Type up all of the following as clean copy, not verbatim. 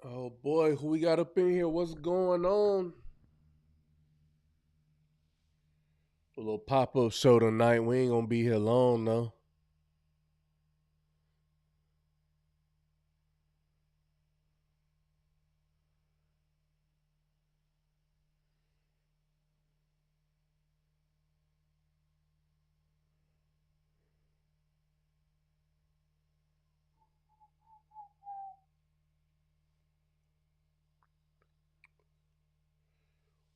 Oh boy, who we got up in here? What's going on? A little pop up show tonight. We ain't gonna be here long though.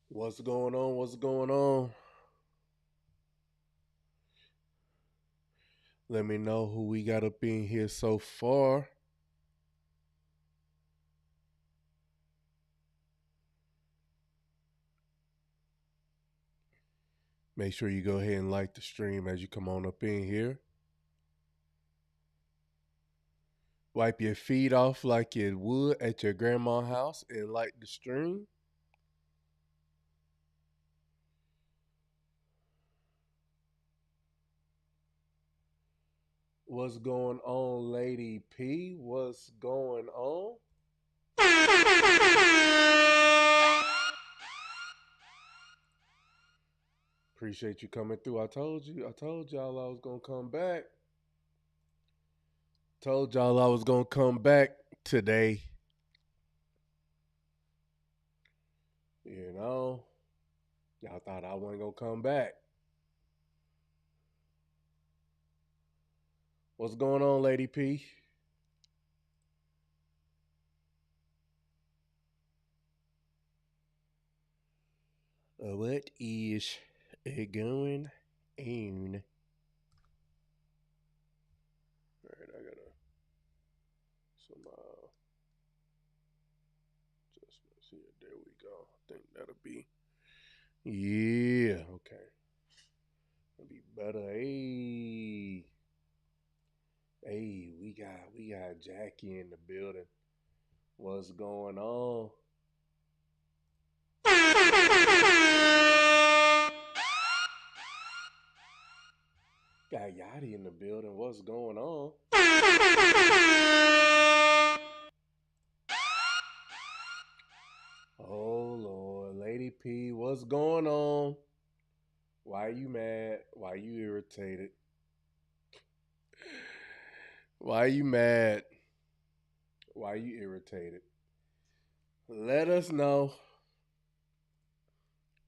What's going on? What's going on? Let me know who we got up in here so far. Make sure you go ahead and like the stream as you come on up in here. Wipe your feet off like you would at your grandma's house and like the stream. What's going on, Lady P? What's going on? Appreciate you coming through. I told y'all I was gonna come back. Told y'all I was gonna come back today. You know, y'all thought I wasn't gonna come back. What's going on, Lady P? What is going on? Alright, I got some adjustments here. There we go. I think that'll be. Yeah, okay. That'll be better. Hey, we got Jackie in the building. What's going on? Got Yachty in the building. What's going on? Oh Lord, Lady P, what's going on? Why you mad? Why you irritated? Why you mad? Why you irritated? Let us know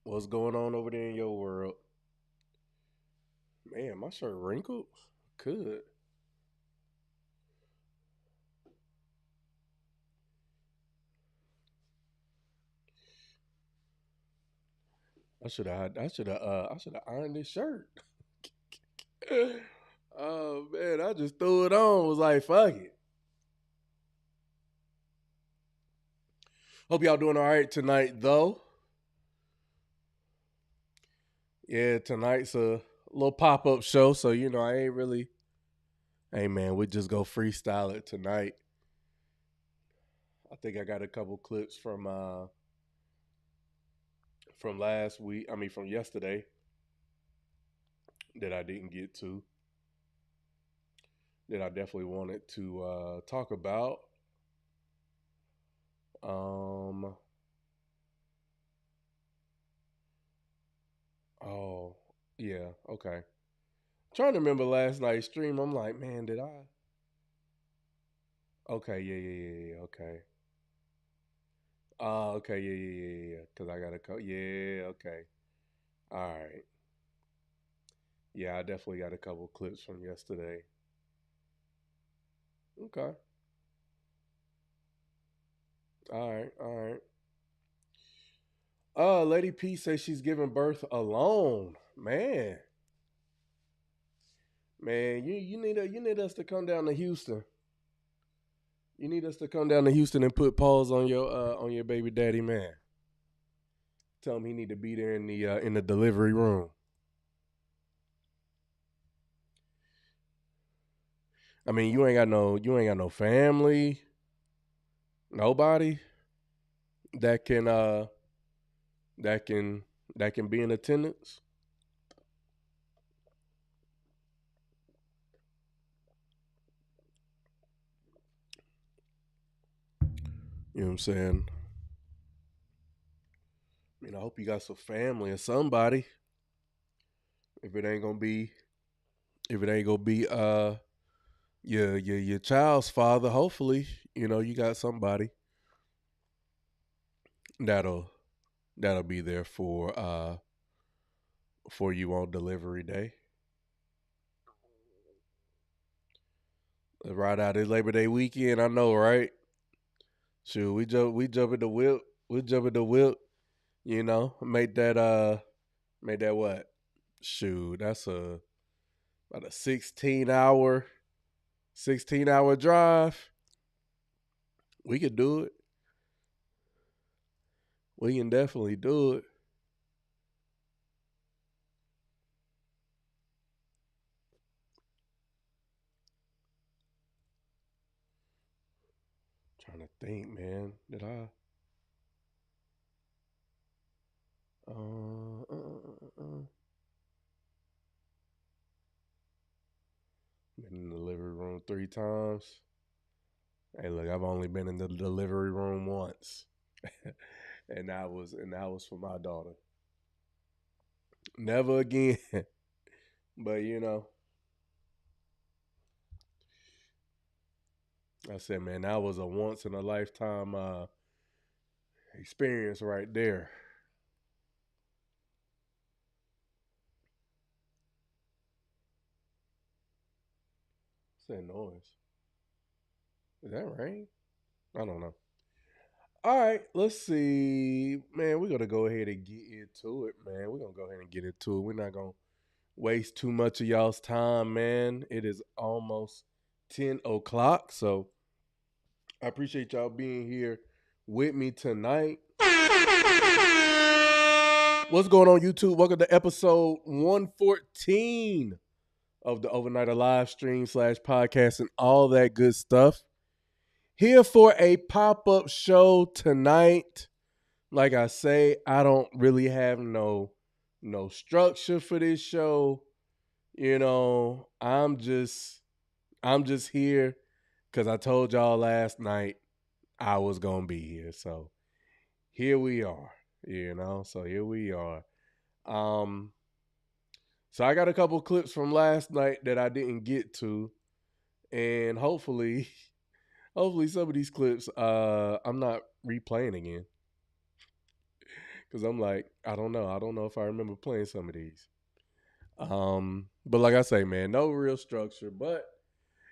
what's going on over there in your world. Man, my shirt wrinkled? Could. I should have ironed this shirt. Oh man, I just threw it on. Was like, fuck it. Hope y'all doing all right tonight, though. Yeah, tonight's a little pop up show, so I ain't really. Hey man, we just go freestyle it tonight. I think I got a couple clips from last week. I mean, from yesterday that I didn't get to. That I definitely wanted to talk about. Um. Oh, yeah. Okay. Trying to remember last night's stream. I'm like, man, did I? Okay, yeah. Okay. Okay, yeah. Cause I gotta go. Yeah, okay. All right. Yeah, I definitely got a couple clips from yesterday. Okay. All right. Lady P says she's giving birth alone. Man, you need us to come down to Houston. You need us to come down to Houston and put paws on your baby daddy, man. Tell him he need to be there in the delivery room. I mean, you ain't got no family, nobody that can that can that can be in attendance. You know what I'm saying? I mean, I hope you got some family or somebody. If it ain't gonna be, if it ain't gonna be your child's father, hopefully, you got somebody that'll that'll be there for you on delivery day. Right out of Labor Day weekend, I know, right? Shoot, we jump in the whip. We jump in the whip, make that what? Shoot, that's about a 16-hour drive. We could do it. We can definitely do it. Trying to think, man. Did I? Been in the delivery room 3 times. Hey, look, I've only been in the delivery room once, and that was for my daughter. Never again. But I said, man, that was a once in a lifetime experience right there. What's that noise? Is that rain? I don't know. All right, let's see. Man, we're gonna go ahead and get into it, man. We're gonna go ahead and get into it. We're not gonna waste too much of y'all's time, man. It is almost 10 o'clock. So I appreciate y'all being here with me tonight. What's going on, YouTube? Welcome to episode 114 of the Overnighter live stream / podcast and all that good stuff. Here for a pop-up show tonight. Like I say, I don't really have no structure for this show. I'm just here because I told y'all last night I was gonna be here. So here we are. So here we are. Um, so I got a couple clips from last night that I didn't get to, and hopefully, hopefully some of these clips I'm not replaying again because I'm like I don't know if I remember playing some of these. But like I say, man, no real structure, but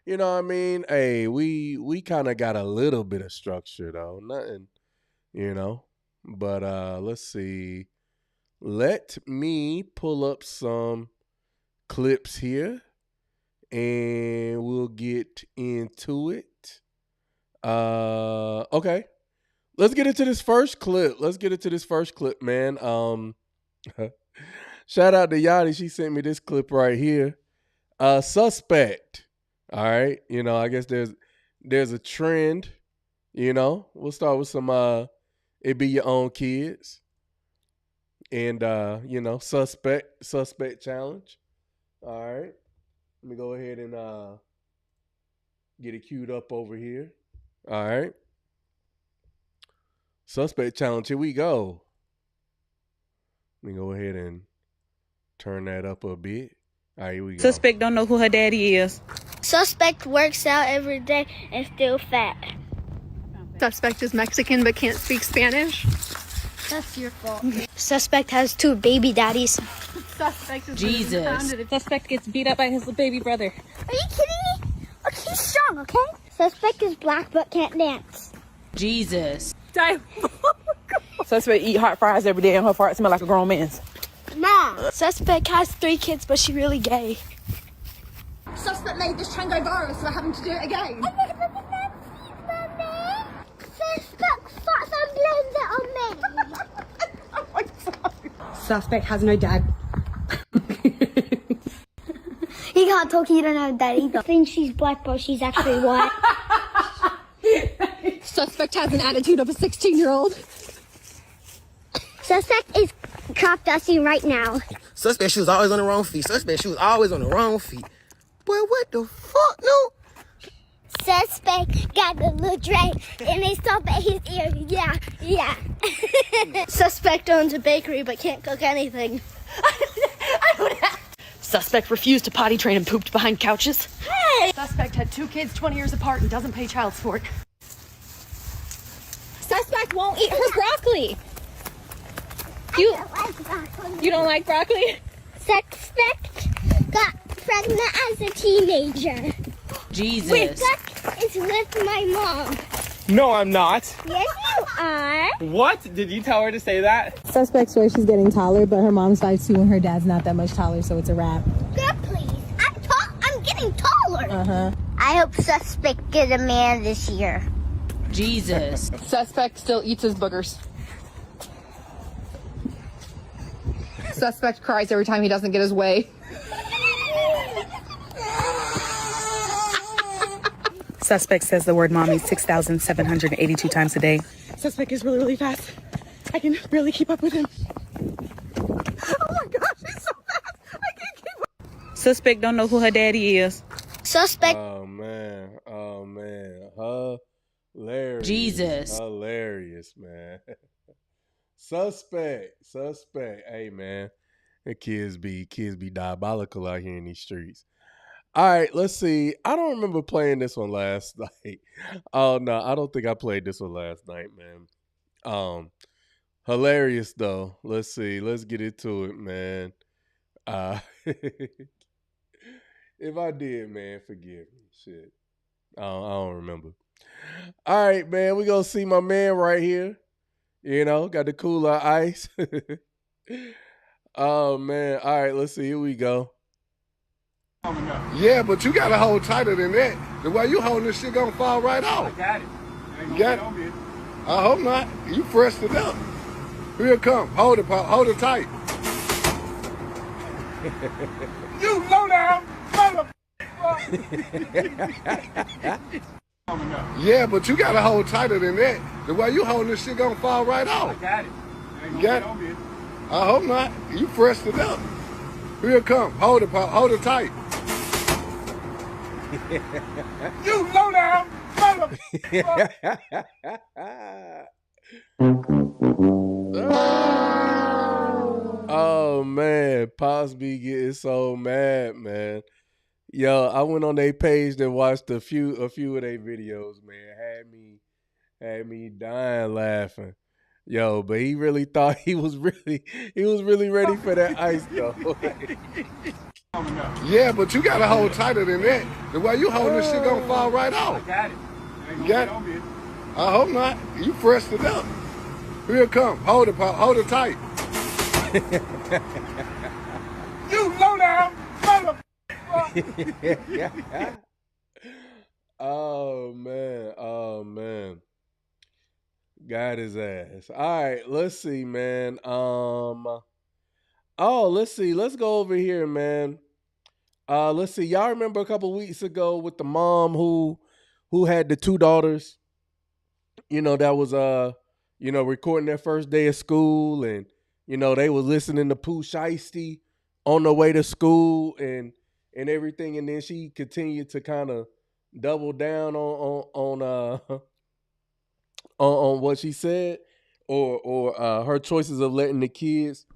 you know what I mean? Hey, we kind of got a little bit of structure though. Nothing, you know. But let's see. Let me pull up some clips here and we'll get into it. Okay. Let's get into this first clip. Man. Shout out to Yanni. She sent me this clip right here. Suspect. All right. I guess there's a trend. We'll start with some it be your own kids. And suspect challenge. All right. Let me go ahead and get it queued up over here. All right. Suspect challenge. Here we go. Let me go ahead and turn that up a bit. All right, here we go. Suspect don't know who her daddy is. Suspect works out every day and still fat. Suspect is Mexican but can't speak Spanish. That's your fault. Suspect has 2 baby daddies. Suspect is Jesus. Suspect gets beat up by his baby brother. Are you kidding me? Look, he's strong, okay? Suspect is black but can't dance. Jesus. Suspect eat hot fries every day and her fart smell like a grown man's. Mom. Suspect has 3 kids but she really gay. Suspect made this trend go viral, so we're having to do it again. Suspect farts and blames it on me. Oh my God. Suspect has no dad. He can't talk, he don't have dad either. Thinks she's black but she's actually white. Suspect has an attitude of a 16-year-old. Suspect is crop dusting right now. Suspect shoes always on the wrong feet. Suspect shoes always on the wrong feet. Boy, what the fuck, no? Suspect got a little drink and they stop at his ear. Yeah. Suspect owns a bakery but can't cook anything. I don't have. Suspect refused to potty train and pooped behind couches. Hey! Suspect had 2 kids 20 years apart and doesn't pay child support. Suspect won't eat her broccoli. You don't like broccoli? Suspect got pregnant as a teenager. Jesus. Suspect is with my mom. No, I'm not. Yes, you are. What? Did you tell her to say that? Suspect swears she's getting taller, but her mom's 5'2" and her dad's not that much taller, so it's a wrap. Girl, please. I'm getting taller. I hope Suspect get a man this year. Jesus. Suspect still eats his boogers. Suspect cries every time he doesn't get his way. Suspect says the word mommy 6,782 times a day. Suspect is really, really fast. I can barely keep up with him. Oh my gosh, he's so fast. I can't keep up. Suspect don't know who her daddy is. Suspect. Oh man. Hilarious. Jesus. Hilarious, man. Suspect. Hey man. The kids be diabolical out here in these streets. All right, let's see. I don't remember playing this one last night. Oh no, I don't think I played this one last night, man. Hilarious though. Let's see. Let's get into it, man. If I did, man, forgive me. Shit. I don't remember. All right, man. We gonna see my man right here. You know, got the cooler ice. Oh man. All right, let's see. Here we go. Yeah, but you gotta hold tighter than that. The way you holding this shit gonna fall right off. I got it. You got it? I hope not. You pressed it up. Here it come. Hold it, Pop. Hold it tight. You low down, mother. Yeah, but you gotta hold tighter than that. The way you holding this shit gonna fall right off. I got it. You got it? I hope not. You pressed it up. Here it come. Hold it, Pop. Hold it tight. You low down, mother. Oh man, Pops be getting so mad, man. Yo, I went on their page and watched a few of their videos, man. Had me dying laughing. Yo, but he really thought he was really ready for that ice though. Yeah, but you gotta hold tighter than that. The way you holding this shit gonna fall right off. I got it. You got it? I hope not. You pressed it up. Here it come. Hold it, Pop. Hold it tight. You low down, mother. Oh man. Got his ass. All right, let's see, man. Let's see. Let's go over here, man. Let's see. Y'all remember a couple weeks ago with the mom who had the 2 daughters, you know, that was recording their first day of school, and they was listening to Pooh Shiesty on the way to school and everything, and then she continued to kind of double down on what she said or her choices of letting the kids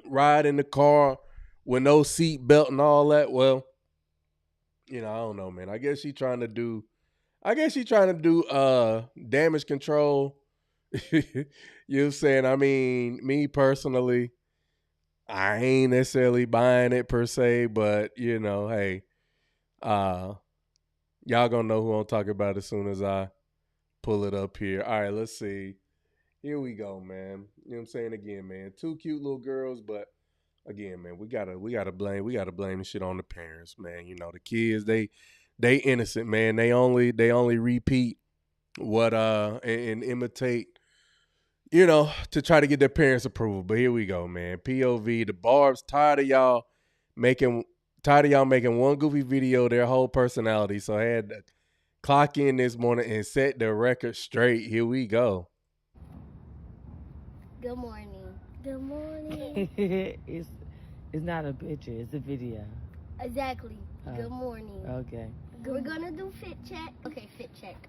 ride in the car with no seat belt and all that. Well, I don't know, man. I guess she trying to do damage control. You know what I'm saying? I mean, me personally, I ain't necessarily buying it per se, but hey, y'all gonna know who I'm talking about as soon as I pull it up here. All right, let's see. Here we go, man. You know what I'm saying? Again, man, two cute little girls, but again, man, we gotta blame the shit on the parents, man. The kids, they innocent, man. They only repeat what and imitate, to try to get their parents' approval. But here we go, man. POV, the Barbs tired of y'all making one goofy video their whole personality. So I had to clock in this morning and set the record straight. Here we go. Good morning. Good morning. It's not a picture, it's a video. Exactly. Good morning. Okay. We're gonna do fit check. Okay, fit check.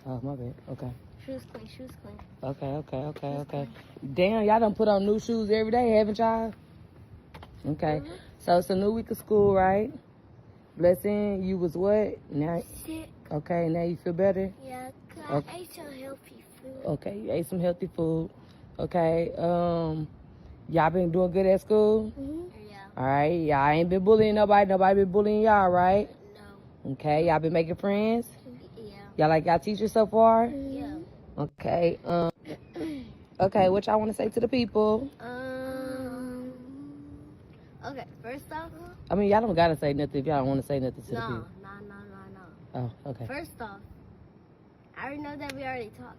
Oh, my bad. Okay. Shoes clean. Okay. Damn, y'all done put on new shoes every day, haven't y'all? Okay. Mm-hmm. So it's a new week of school, right? Blessing, you was what? Now, sick. Okay, now you feel better? Yeah, 'cause I ate some healthy food. Okay, you ate some healthy food. Okay, y'all been doing good at school? Mm-hmm. Yeah. All right, y'all ain't been bullying nobody. Nobody been bullying y'all, right? No. Okay, y'all been making friends? Yeah. Y'all like y'all teachers so far? Yeah. Okay, okay, what y'all want to say to the people? Okay, first off. I mean, y'all don't gotta say nothing if y'all don't want to say nothing to the people. No. Oh, okay. First off, I already know that we already talked.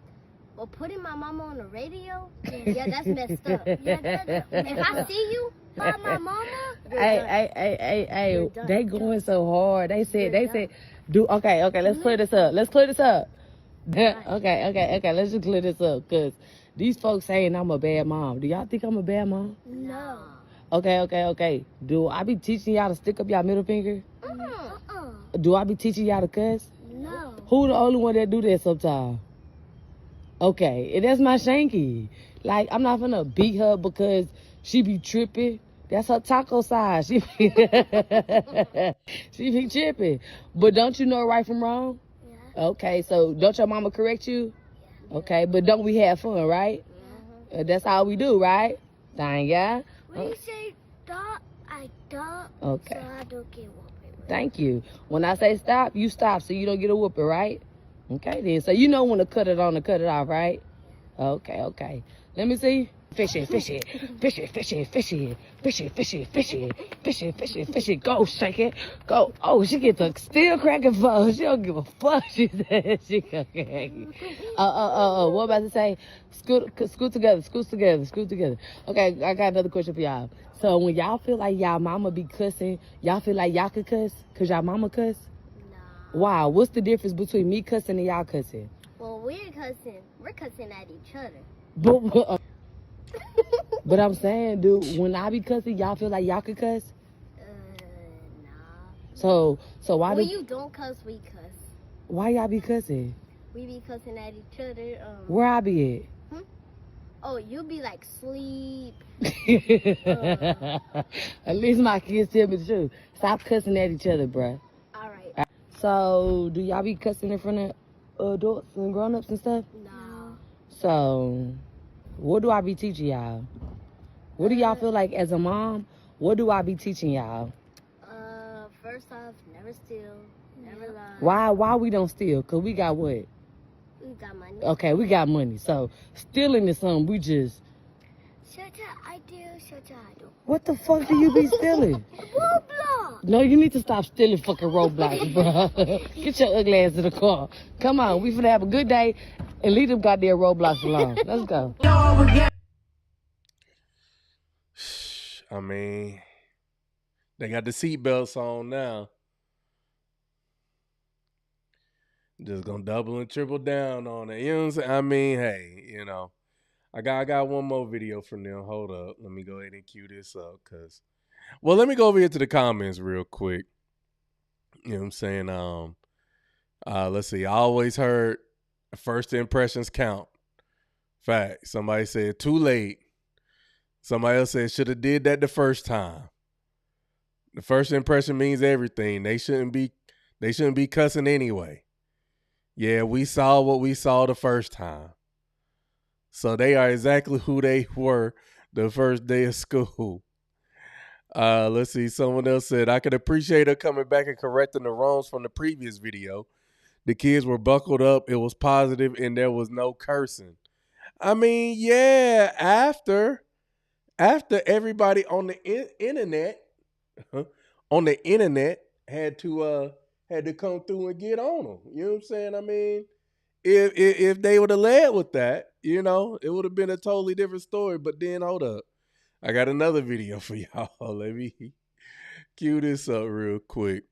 But putting my mama on the radio, yeah, that's messed up. Yeah, if I see you by my mama, hey, they going so hard. They said, do okay. Let's clear this up. Okay. Let's just clear this up, cause these folks saying I'm a bad mom. Do y'all think I'm a bad mom? No. Okay. Do I be teaching y'all to stick up y'all middle finger? Do I be teaching y'all to cuss? No. Who the only one that do that sometimes? Okay, and that's my Shanky. Like, I'm not gonna beat her because she be tripping. That's her taco size. She be tripping. But don't you know right from wrong? Yeah. Okay, so don't your mama correct you? Yeah. Okay, but don't we have fun, right? Yeah. That's how we do, right? Dang, yeah? When you say stop, I stop. Okay. So I don't get whooped. Thank you. When I say stop, you stop so you don't get a whooping, right? Okay, then. So you know when to cut it on and cut it off, right? Okay. Let me see. Fishy. Go, shake it. Go. Oh, she gets a steel cracking phone. She don't give a fuck. She said she gonna crack it. What about to say? Scoot together. Okay, I got another question for y'all. So when y'all feel like y'all mama be cussing, y'all feel like y'all could cuss? Cause y'all mama cuss? No. Wow, what's the difference between me cussing and y'all cussing? Well, we're cussing at each other. But I'm saying, dude, when I be cussing, y'all feel like y'all could cuss? Nah. So why when you don't cuss, we cuss. Why y'all be cussing? We be cussing at each other. Where I be at? Oh, you be like sleep. At least my kids tell me the truth. Stop cussing at each other, bruh. All right. So, do y'all be cussing in front of adults and grown-ups and stuff? No. So, what do I be teaching y'all? What do y'all feel like as a mom? What do I be teaching y'all? First off, never steal, never lie. Why we don't steal? Cause we got what? We got money. Okay, we got money. So, stealing is something we just... Shut up, I do, shut up, I don't. What the fuck do you be stealing? Roblox! No, you need to stop stealing fucking Roblox, bro. Get your ugly ass in the car. Come on, we finna have a good day and leave them goddamn Roblox alone. Let's go. I mean, they got the seatbelts on now. Just gonna double and triple down on it. You know what I'm saying? I mean, hey, I got one more video from them. Hold up. Let me go ahead and cue this up. Well, let me go over here to the comments real quick. You know what I'm saying? Let's see. I always heard first impressions count. Fact. Somebody said too late. Somebody else said should have did that the first time. The first impression means everything. They shouldn't be cussing anyway. Yeah, we saw what we saw the first time. So they are exactly who they were the first day of school. Let's see. Someone else said, I could appreciate her coming back and correcting the wrongs from the previous video. The kids were buckled up. It was positive and there was no cursing. I mean, yeah, after everybody on the internet had to come through and get on them. You know what I'm saying? I mean, if they would have led with that, you know, it would have been a totally different story. But then hold up. I got another video for y'all. Let me cue this up real quick.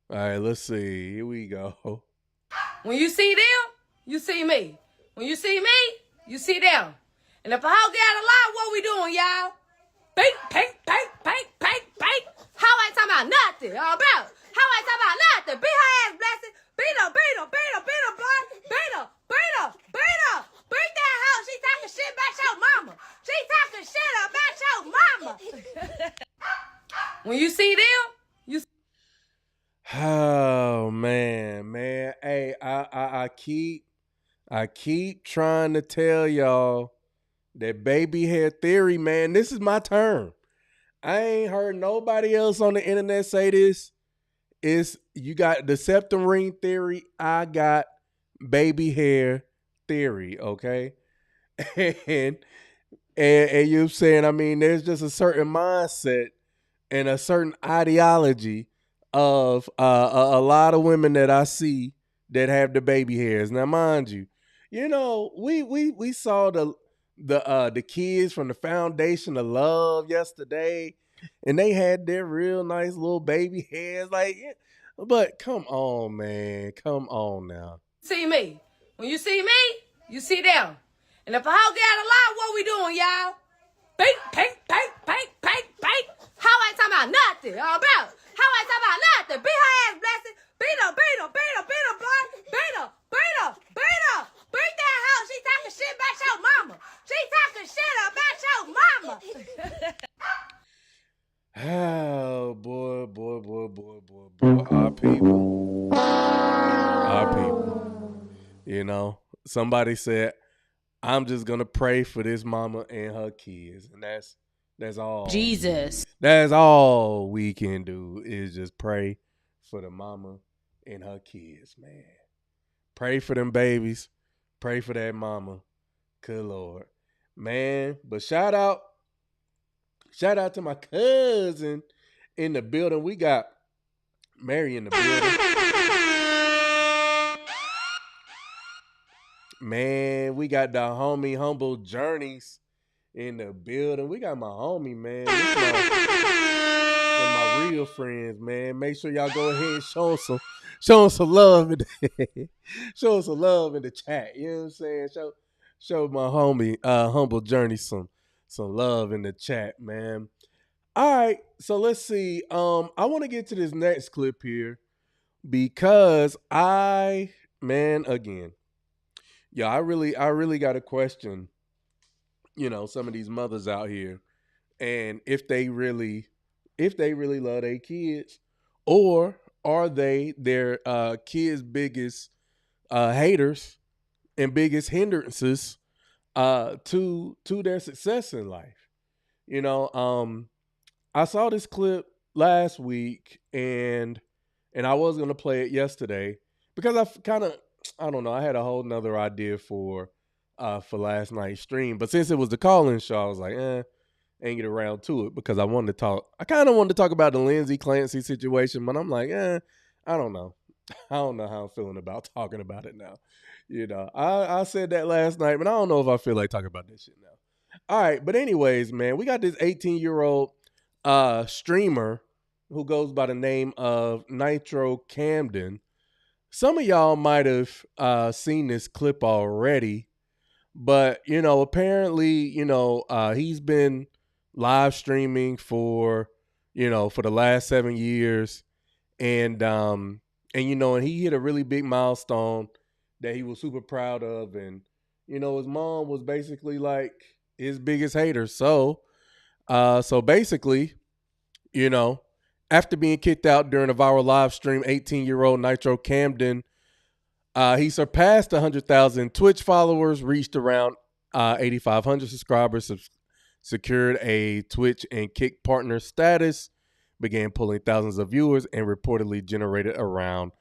All right, let's see. Here we go. When you see them, you see me. When you see me, you see them. And if a hoe get out of line, what we doing, y'all? Beat, paint. How I talking about nothing? All about. How I talking about nothing? Beat her ass, blessed. Beat her, boy. Beat her. Beat that hoe. She talking shit about your mama. She talking shit about your mama. When you see them, you see. Oh man. Hey, I keep trying to tell y'all that baby hair theory, man. This is my term. I ain't heard nobody else on the internet say this. You got the septum ring theory. I got baby hair theory. Okay, and you're saying, I mean, there's just a certain mindset and a certain ideology of a lot of women that I see that have the baby hairs. Now, mind you, you know, we saw the kids from the Foundation of Love yesterday, and they had their real nice little baby hairs. Like, but come on, man, come on now. See me. When you see me, you see them. And if a hoe get out of line, what we doing, y'all? Beat, paint. How I talking about nothing? All about. How I talking about nothing? Beat her ass, blessed. Beat her, boy. Beat her. Beat that hoe. She talking shit about your mama. She talking shit about your mama. Oh, boy. Our people. You know, somebody said, I'm just going to pray for this mama and her kids. And that's all. Jesus. That's all we can do is just pray for the mama and her kids, man. Pray for them babies. Pray for that mama. Good Lord. Man, but shout out to my cousin in the building. We got Mary in the building. Man, we got the homie Humble Journeys in the building. We got my homie, man. This is one of my real friends, man. Make sure y'all go ahead and show him some love show us some love in the chat. You know what I'm saying? Show my homie Humble Journey some love in the chat, man. All right, so let's see. I want to get to this next clip here because again, yeah, I really got to question, you know, some of these mothers out here and if they really love their kids, or are they their kids' biggest haters and biggest hindrances to their success in life. You know, I saw this clip last week and I was gonna play it yesterday because I don't know, I had a whole nother idea for last night's stream, but since it was the call-in show, I was like, ain't get around to it because I kind of wanted to talk about the Lindsay Clancy situation, but I'm like, I don't know. I don't know how I'm feeling about talking about it now. You know, I said that last night, but I don't know if I feel like talking about this shit now. All right, but anyways, man, we got this 18-year-old streamer who goes by the name of Nitro Camden. Some of y'all might have seen this clip already, but, you know, apparently, you know, he's been live streaming for the last 7 years. And you know, and he hit a really big milestone that he was super proud of. And, you know, his mom was basically like his biggest hater. So basically, you know, after being kicked out during a viral live stream, 18-year-old Nitro Camden, he surpassed 100,000 Twitch followers, reached around 8,500 subscribers, secured a Twitch and Kick partner status, began pulling thousands of viewers, and reportedly generated around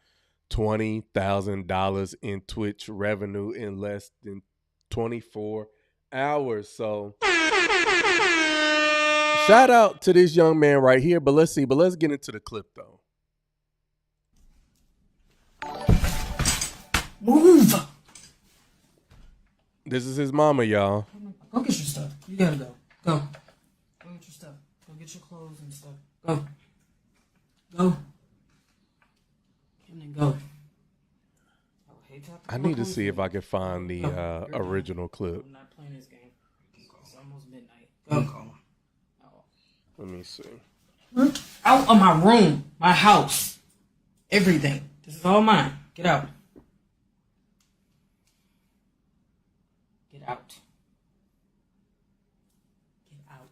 $20,000 in Twitch revenue in less than 24 hours. So shout out to this young man right here. But let's get into the clip though. Move. This is his mama, y'all. Go get your stuff. You gotta go. Go. Go get your stuff. Go get your clothes and stuff. Go. Go. And then go. I need to see if I can find the original clip. I'm not playing this game. It's almost midnight. Go. Let me see. Out of my room. My house. Everything. This is all mine. Get out. Get out. Get out.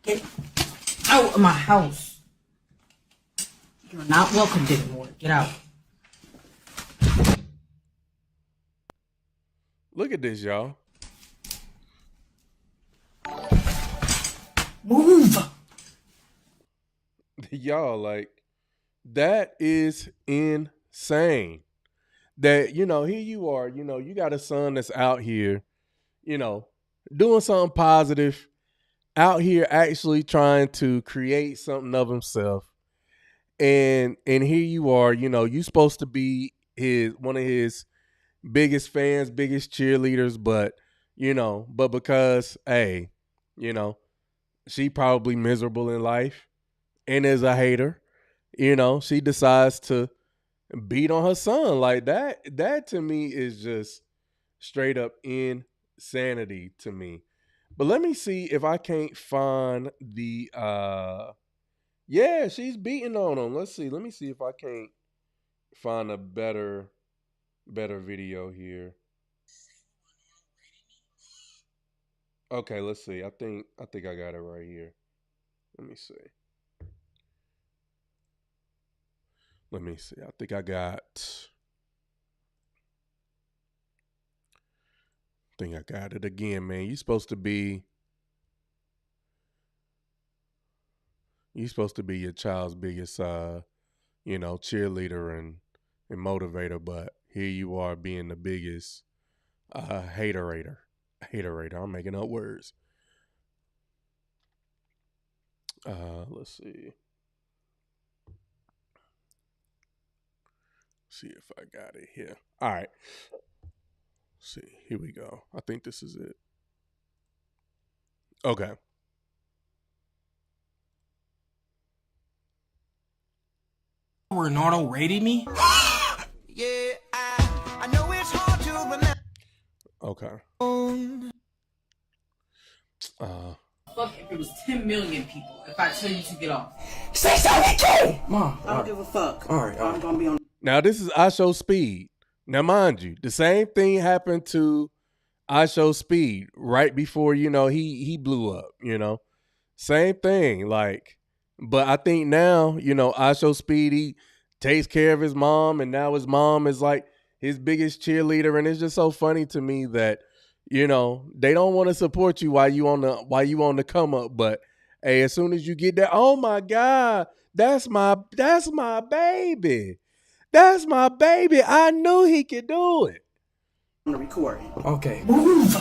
Get out of my house. You're not welcomed anymore. Get out. Look at this, y'all. Move. Y'all, like, that is insane. That, you know, here you are, you know, you got a son that's out here, you know, doing something positive, out here actually trying to create something of himself. And here you are, you know, you supposed to be one of his biggest fans, biggest cheerleaders, but because, hey, you know, she probably miserable in life and is a hater, you know, she decides to beat on her son like that. That to me is just straight up insanity to me. But let me see if I can't find the yeah, she's beating on him. Let me see if I can't find a better video here. Okay, let's see. I think I got it right here. Let me see. I think I got it again, man. You're supposed to be your child's biggest you know, cheerleader and motivator, but here you are being the biggest haterator. I'm making up words. Let's see. See if I got it here. All right. See, here we go. I think this is it. Okay. Ronaldo rated me? Yeah, I know it's hard to remember. Okay. Fuck if it was 10 million people if I tell you to get off. Say something, Jay! Mom, I don't give a fuck. All right. I'm gonna be on. Now this is I Show Speed. Now mind you, the same thing happened to I Show Speed right before, you know, he blew up, you know. Same thing, like, but I think now, you know, I Show Speed, he takes care of his mom, and now his mom is like his biggest cheerleader, and it's just so funny to me that, you know, they don't want to support you while you on the come up, but hey, as soon as you get there, oh my God, that's my baby. That's my baby. I knew he could do it. On the recording. Okay. Move!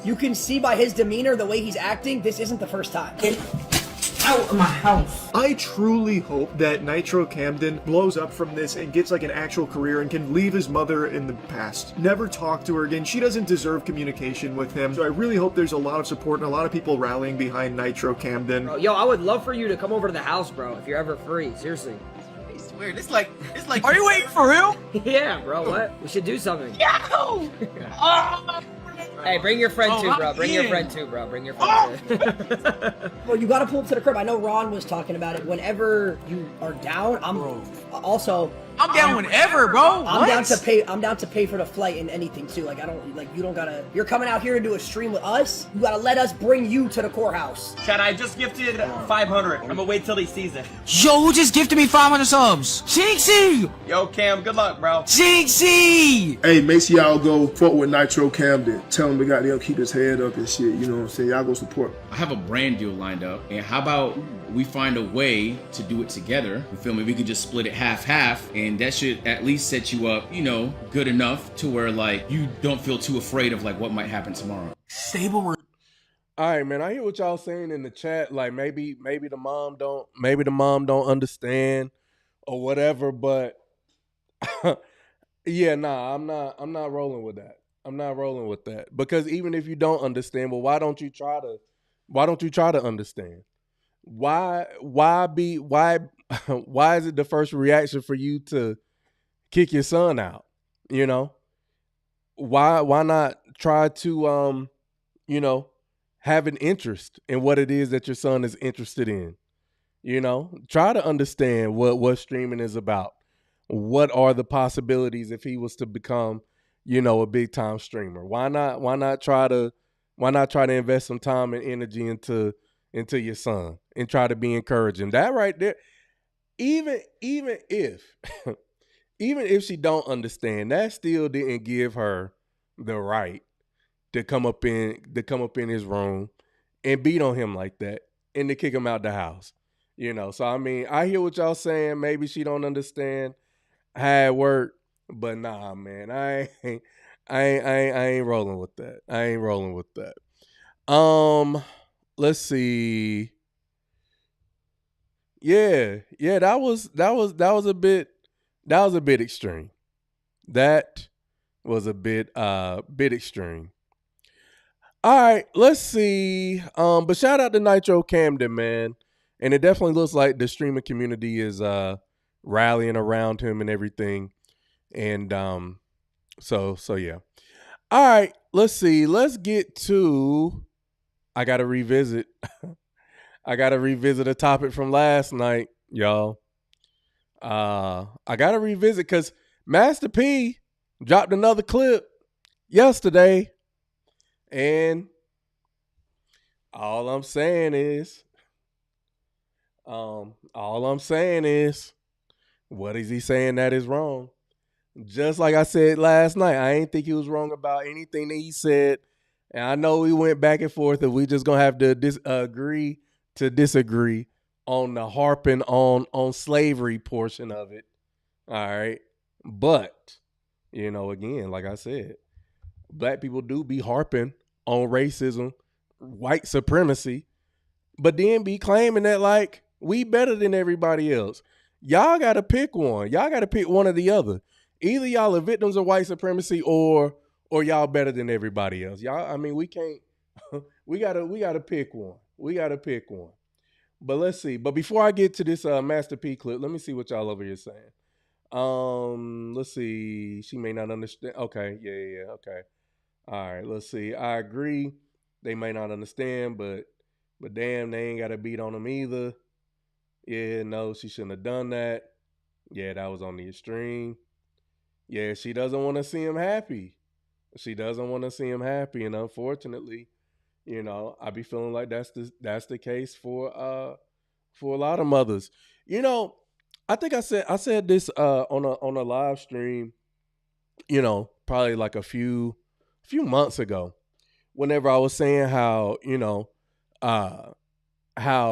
You can see by his demeanor, the way he's acting, this isn't the first time. Get out of my house. I truly hope that Nitro Camden blows up from this and gets like an actual career and can leave his mother in the past. Never talk to her again. She doesn't deserve communication with him. So I really hope there's a lot of support and a lot of people rallying behind Nitro Camden. Bro, yo, I would love for you to come over to the house, bro, if you're ever free. Seriously. It's weird. It's like, are you waiting for real? Yeah, bro, what? We should do something. Yo! Oh! Hey, bring your friend too, bro. Bring your friend too, bro. Bring your friend too. Well, you gotta pull up to the crib. I know Ron was talking about it. Whenever you are down, I'm down whenever, bro. I'm down to pay. I'm down to pay for the flight and anything too. Like I don't like you don't gotta. You're coming out here to do a stream with us. You gotta let us bring you to the courthouse. Chad, I just gifted 500. I'm gonna wait till he sees it. Yo, who just gifted me 500 subs? Jinxie! Yo, Cam, good luck, bro. Jinxie! Hey, make sure y'all go fuck with Nitro Camden. Tell him to goddamn keep his head up and shit. You know what I'm saying? Y'all go support. I have a brand deal lined up, and how about we find a way to do it together? You feel me? We can just split it half-half, and that should at least set you up, you know, good enough to where like you don't feel too afraid of like what might happen tomorrow. Stable word. All right, man. I hear what y'all saying in the chat. Like maybe the mom don't understand or whatever. But yeah, nah, I'm not rolling with that. I'm not rolling with that because even if you don't understand, well, why don't you try to understand? Why is it the first reaction for you to kick your son out? You know, why not try to you know, have an interest in what it is that your son is interested in. You know, try to understand what streaming is about. What are the possibilities if he was to become, you know, a big time streamer? Why not try to invest some time and energy into your son and try to be encouraging? That right there, even if she don't understand, that still didn't give her the right to come up in his room and beat on him like that and to kick him out the house. You know, so I mean, I hear what y'all saying. Maybe she don't understand how it worked, but nah, man, I ain't rolling with that. I ain't rolling with that. Let's see. Yeah, that was a bit extreme. That was a bit extreme. All right, let's see. But shout out to Nitro Camden, man. And it definitely looks like the streaming community is rallying around him and everything. And so yeah. All right, let's see. Let's get to I gotta revisit a topic from last night, y'all. I gotta revisit because Master P dropped another clip yesterday. And all I'm saying is, what is he saying that is wrong? Just like I said last night, I ain't think he was wrong about anything that he said. And I know we went back and forth, and we just gonna have to agree to disagree on the harping on slavery portion of it. All right, but you know, again, like I said, black people do be harping on racism, white supremacy, but then be claiming that like we better than everybody else. Y'all got to pick one. Y'all got to pick one or the other. Either y'all are victims of white supremacy or y'all better than everybody else. Y'all, I mean, we can't. we gotta pick one. We gotta pick one. But let's see. But before I get to this Master P clip, let me see what y'all over here saying. Let's see. She may not understand. Okay, yeah, okay. All right, let's see. I agree. They may not understand, but damn, they ain't got to beat on them either. Yeah, no, she shouldn't have done that. Yeah, that was on the extreme. Yeah, she doesn't want to see him happy. She doesn't want to see him happy, and unfortunately, you know, I be feeling like that's the case for a lot of mothers. You know, I think I said this on a live stream, you know, probably like a few months ago, whenever I was saying how, you know, how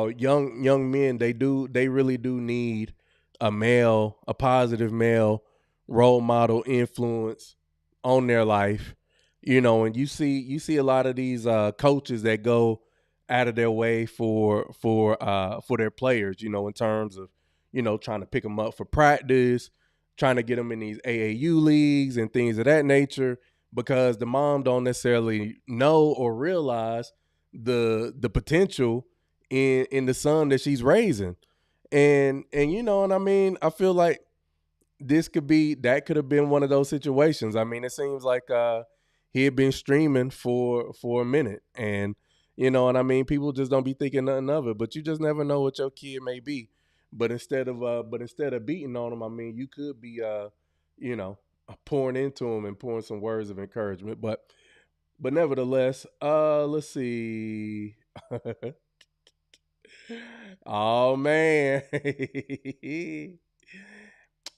young men, they really do need a positive male role model influence on their life, you know, and you see a lot of these coaches that go out of their way for their players, you know, in terms of, you know, trying to pick them up for practice, trying to get them in these AAU leagues and things of that nature, because the mom don't necessarily know or realize the potential in the son that she's raising. And you know, and I mean, I feel like that could have been one of those situations. I mean, it seems like he had been streaming for a minute, and you know what I mean. People just don't be thinking nothing of it, but you just never know what your kid may be. But instead of beating on him, I mean, you could be you know, pouring into him and pouring some words of encouragement. But nevertheless, let's see. Oh man.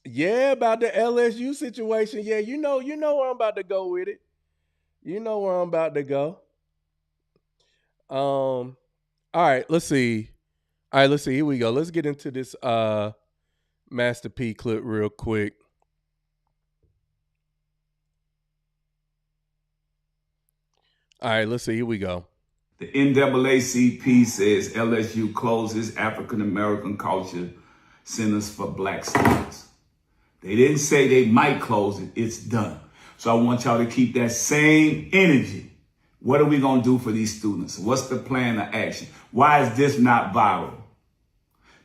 Yeah, about the LSU situation. Yeah, you know where I'm about to go with it. You know where I'm about to go. All right, let's see. All right, let's see. Here we go. Let's get into this Master P clip real quick. All right, let's see. Here we go. The NAACP says LSU closes African American culture centers for black students. They didn't say they might close it. It's done. So I want y'all to keep that same energy. What are we going to do for these students? What's the plan of action? Why is this not viral?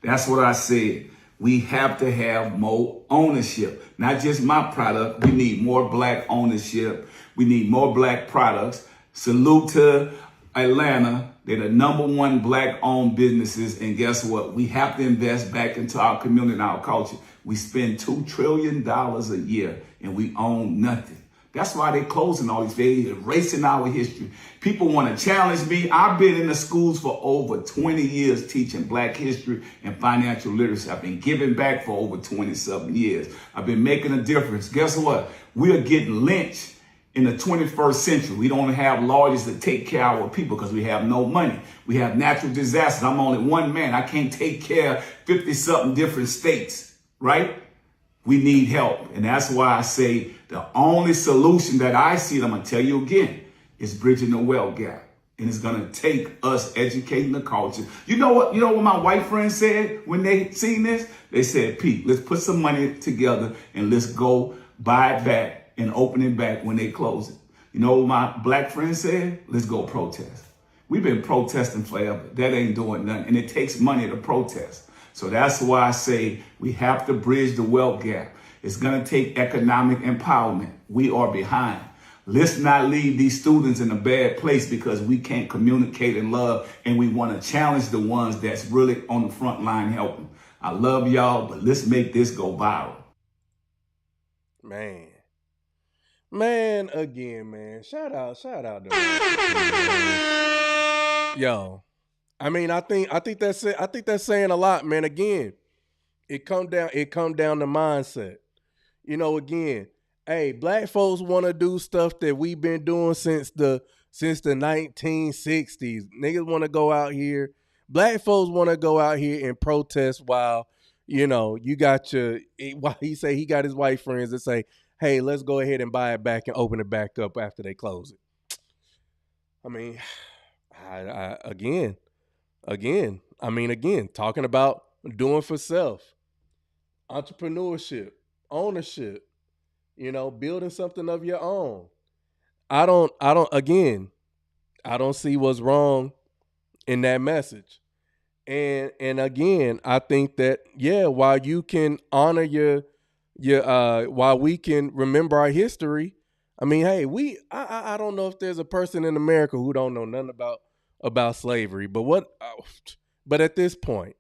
That's what I said. We have to have more ownership. Not just my product. We need more black ownership. We need more black products. Salute to Atlanta. They're the #1 black-owned businesses. And guess what? We have to invest back into our community and our culture. We spend $2 trillion a year and we own nothing. That's why they're closing all these. They're erasing our history. People want to challenge me. I've been in the schools for over 20 years teaching black history and financial literacy. I've been giving back for over 27 years. I've been making a difference. Guess what? We are getting lynched in the 21st century. We don't have lawyers to take care of our people because we have no money. We have natural disasters. I'm only one man. I can't take care of 50-something different states, right? We need help. And that's why I say the only solution that I see, and I'm going to tell you again, is bridging the wealth gap. And it's going to take us educating the culture. You know what my white friends said when they seen this? They said, Pete, let's put some money together and let's go buy it back and open it back when they close it. You know what my black friends said? Let's go protest. We've been protesting forever. That ain't doing nothing. And it takes money to protest. So that's why I say we have to bridge the wealth gap. It's going to take economic empowerment. We are behind. Let's not leave these students in a bad place because we can't communicate and love, and we want to challenge the ones that's really on the front line helping. I love y'all, but let's make this go viral. Man, again, man. Shout out to Yo. I mean, I think that's it. I think that's saying a lot, man. Again, it come down to mindset. You know, again, hey, black folks want to do stuff that we've been doing since the 1960s. Niggas want to go out here. Black folks want to go out here and protest while, you know, you got while he say he got his white friends that say, hey, let's go ahead and buy it back and open it back up after they close it. I mean, again, talking about doing for self, entrepreneurship, ownership, you know, building something of your own. I don't see what's wrong in that message. And again, I think that, yeah, while you can honor your while we can remember our history, I mean, hey, I don't know if there's a person in America who don't know nothing about slavery, but at this point,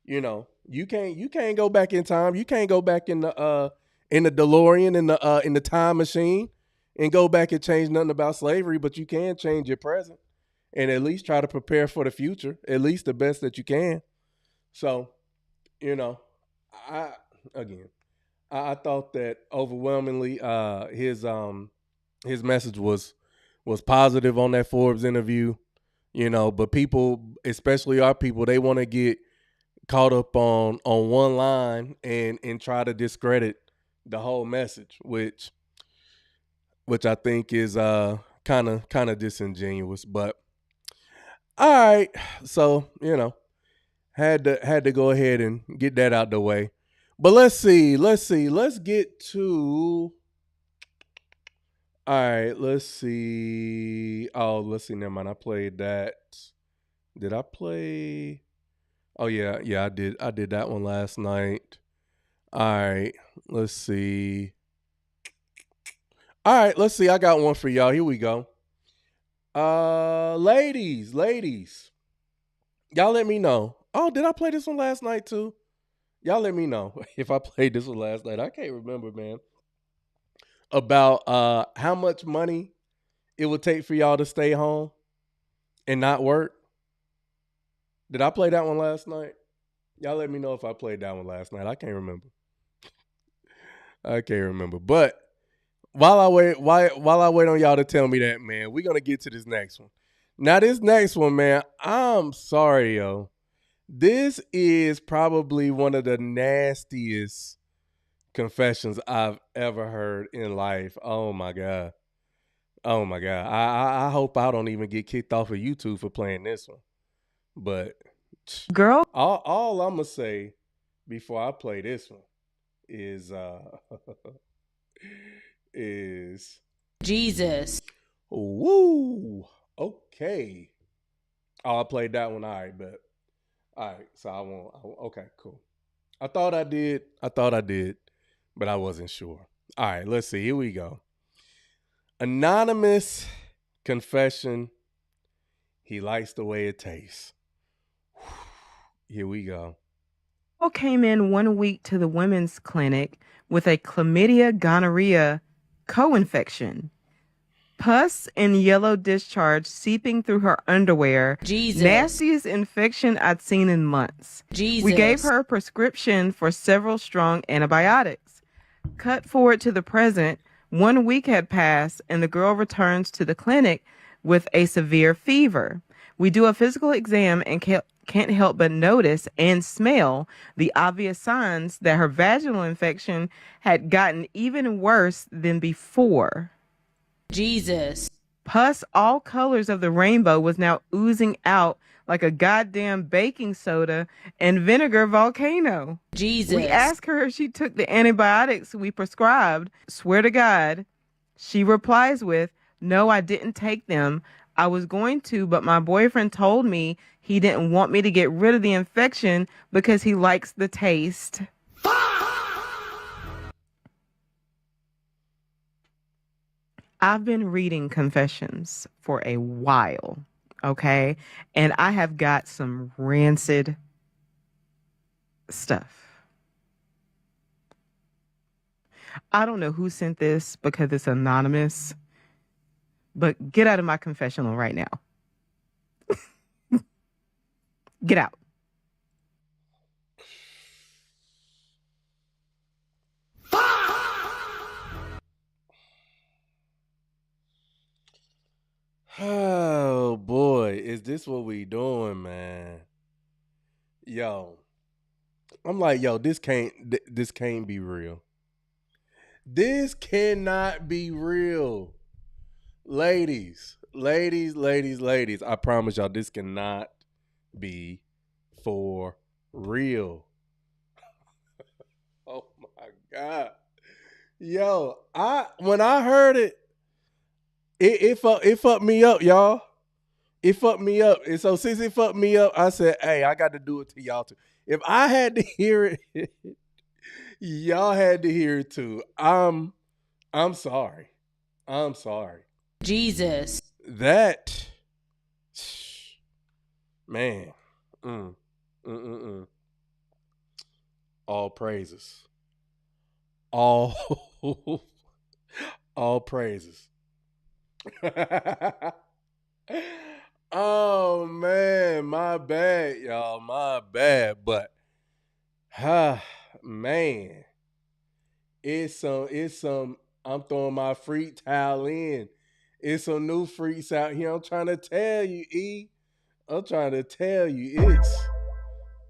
you know, you can't go back in time. You can't go back in the DeLorean in the time machine and go back and change nothing about slavery, but you can change your present and at least try to prepare for the future, at least the best that you can. So, you know, I thought that overwhelmingly his message was positive on that Forbes interview, you know, but people, especially our people, they want to get caught up on one line and try to discredit the whole message, which I think is kind of disingenuous. But all right, so, you know, had to go ahead and get that out the way. But let's get to, all right, let's see. Oh, let's see, never mind. I played that. Did I play? Oh yeah, I did that one last night. All right, let's see. All right, let's see. I got one for y'all. Here we go. Ladies, y'all let me know. Oh, did I play this one last night too? Y'all let me know if I played this one last night. I can't remember, man. About how much money it would take for y'all to stay home and not work. Did I play that one last night? Y'all let me know if I played that one last night. I can't remember. But while I wait on y'all to tell me that, man, we're gonna get to this next one. Now, this next one, man, I'm sorry, yo. This is probably one of the nastiest confessions I've ever heard in life. Oh my God. I hope I don't even get kicked off of YouTube for playing this one. But girl, all I'm gonna say before I play this one is is Jesus. Woo. Okay. Oh, I played that one. All right, but all right. So I won't. Okay, cool. I thought I did, but I wasn't sure. All right, let's see. Here we go. Anonymous confession. He likes the way it tastes. Here we go. Came in 1 week to the women's clinic with a chlamydia gonorrhea co-infection. Pus and yellow discharge seeping through her underwear. Jesus. Nastiest infection I'd seen in months. Jesus. We gave her a prescription for several strong antibiotics. Cut forward to the present, 1 week had passed and the girl returns to the clinic with a severe fever. We do a physical exam and can't help but notice and smell the obvious signs that her vaginal infection had gotten even worse than before. Jesus. Pus, all colors of the rainbow, was now oozing out like a goddamn baking soda and vinegar volcano. Jesus. We asked her if she took the antibiotics we prescribed. Swear to God. She replies with, "No, I didn't take them. I was going to, but my boyfriend told me he didn't want me to get rid of the infection because he likes the taste." I've been reading confessions for a while, okay? And I have got some rancid stuff. I don't know who sent this because it's anonymous, but get out of my confessional right now. Get out. Oh boy, is this what we doing, man? Yo, I'm like, yo, this can't be real. This cannot be real. Ladies, I promise y'all, this cannot be for real. Oh my God. Yo, when I heard it, it fucked me up, y'all. It fucked me up. And so since it fucked me up, I said, hey, I got to do it to y'all too. If I had to hear it, y'all had to hear it too. I'm sorry. I'm sorry. Jesus. That, man. All praises. All praises. Oh man, my bad, y'all. My bad. But man. It's some I'm throwing my freak towel in. It's some new freaks out here. I'm trying to tell you, E. I'm trying to tell you, it's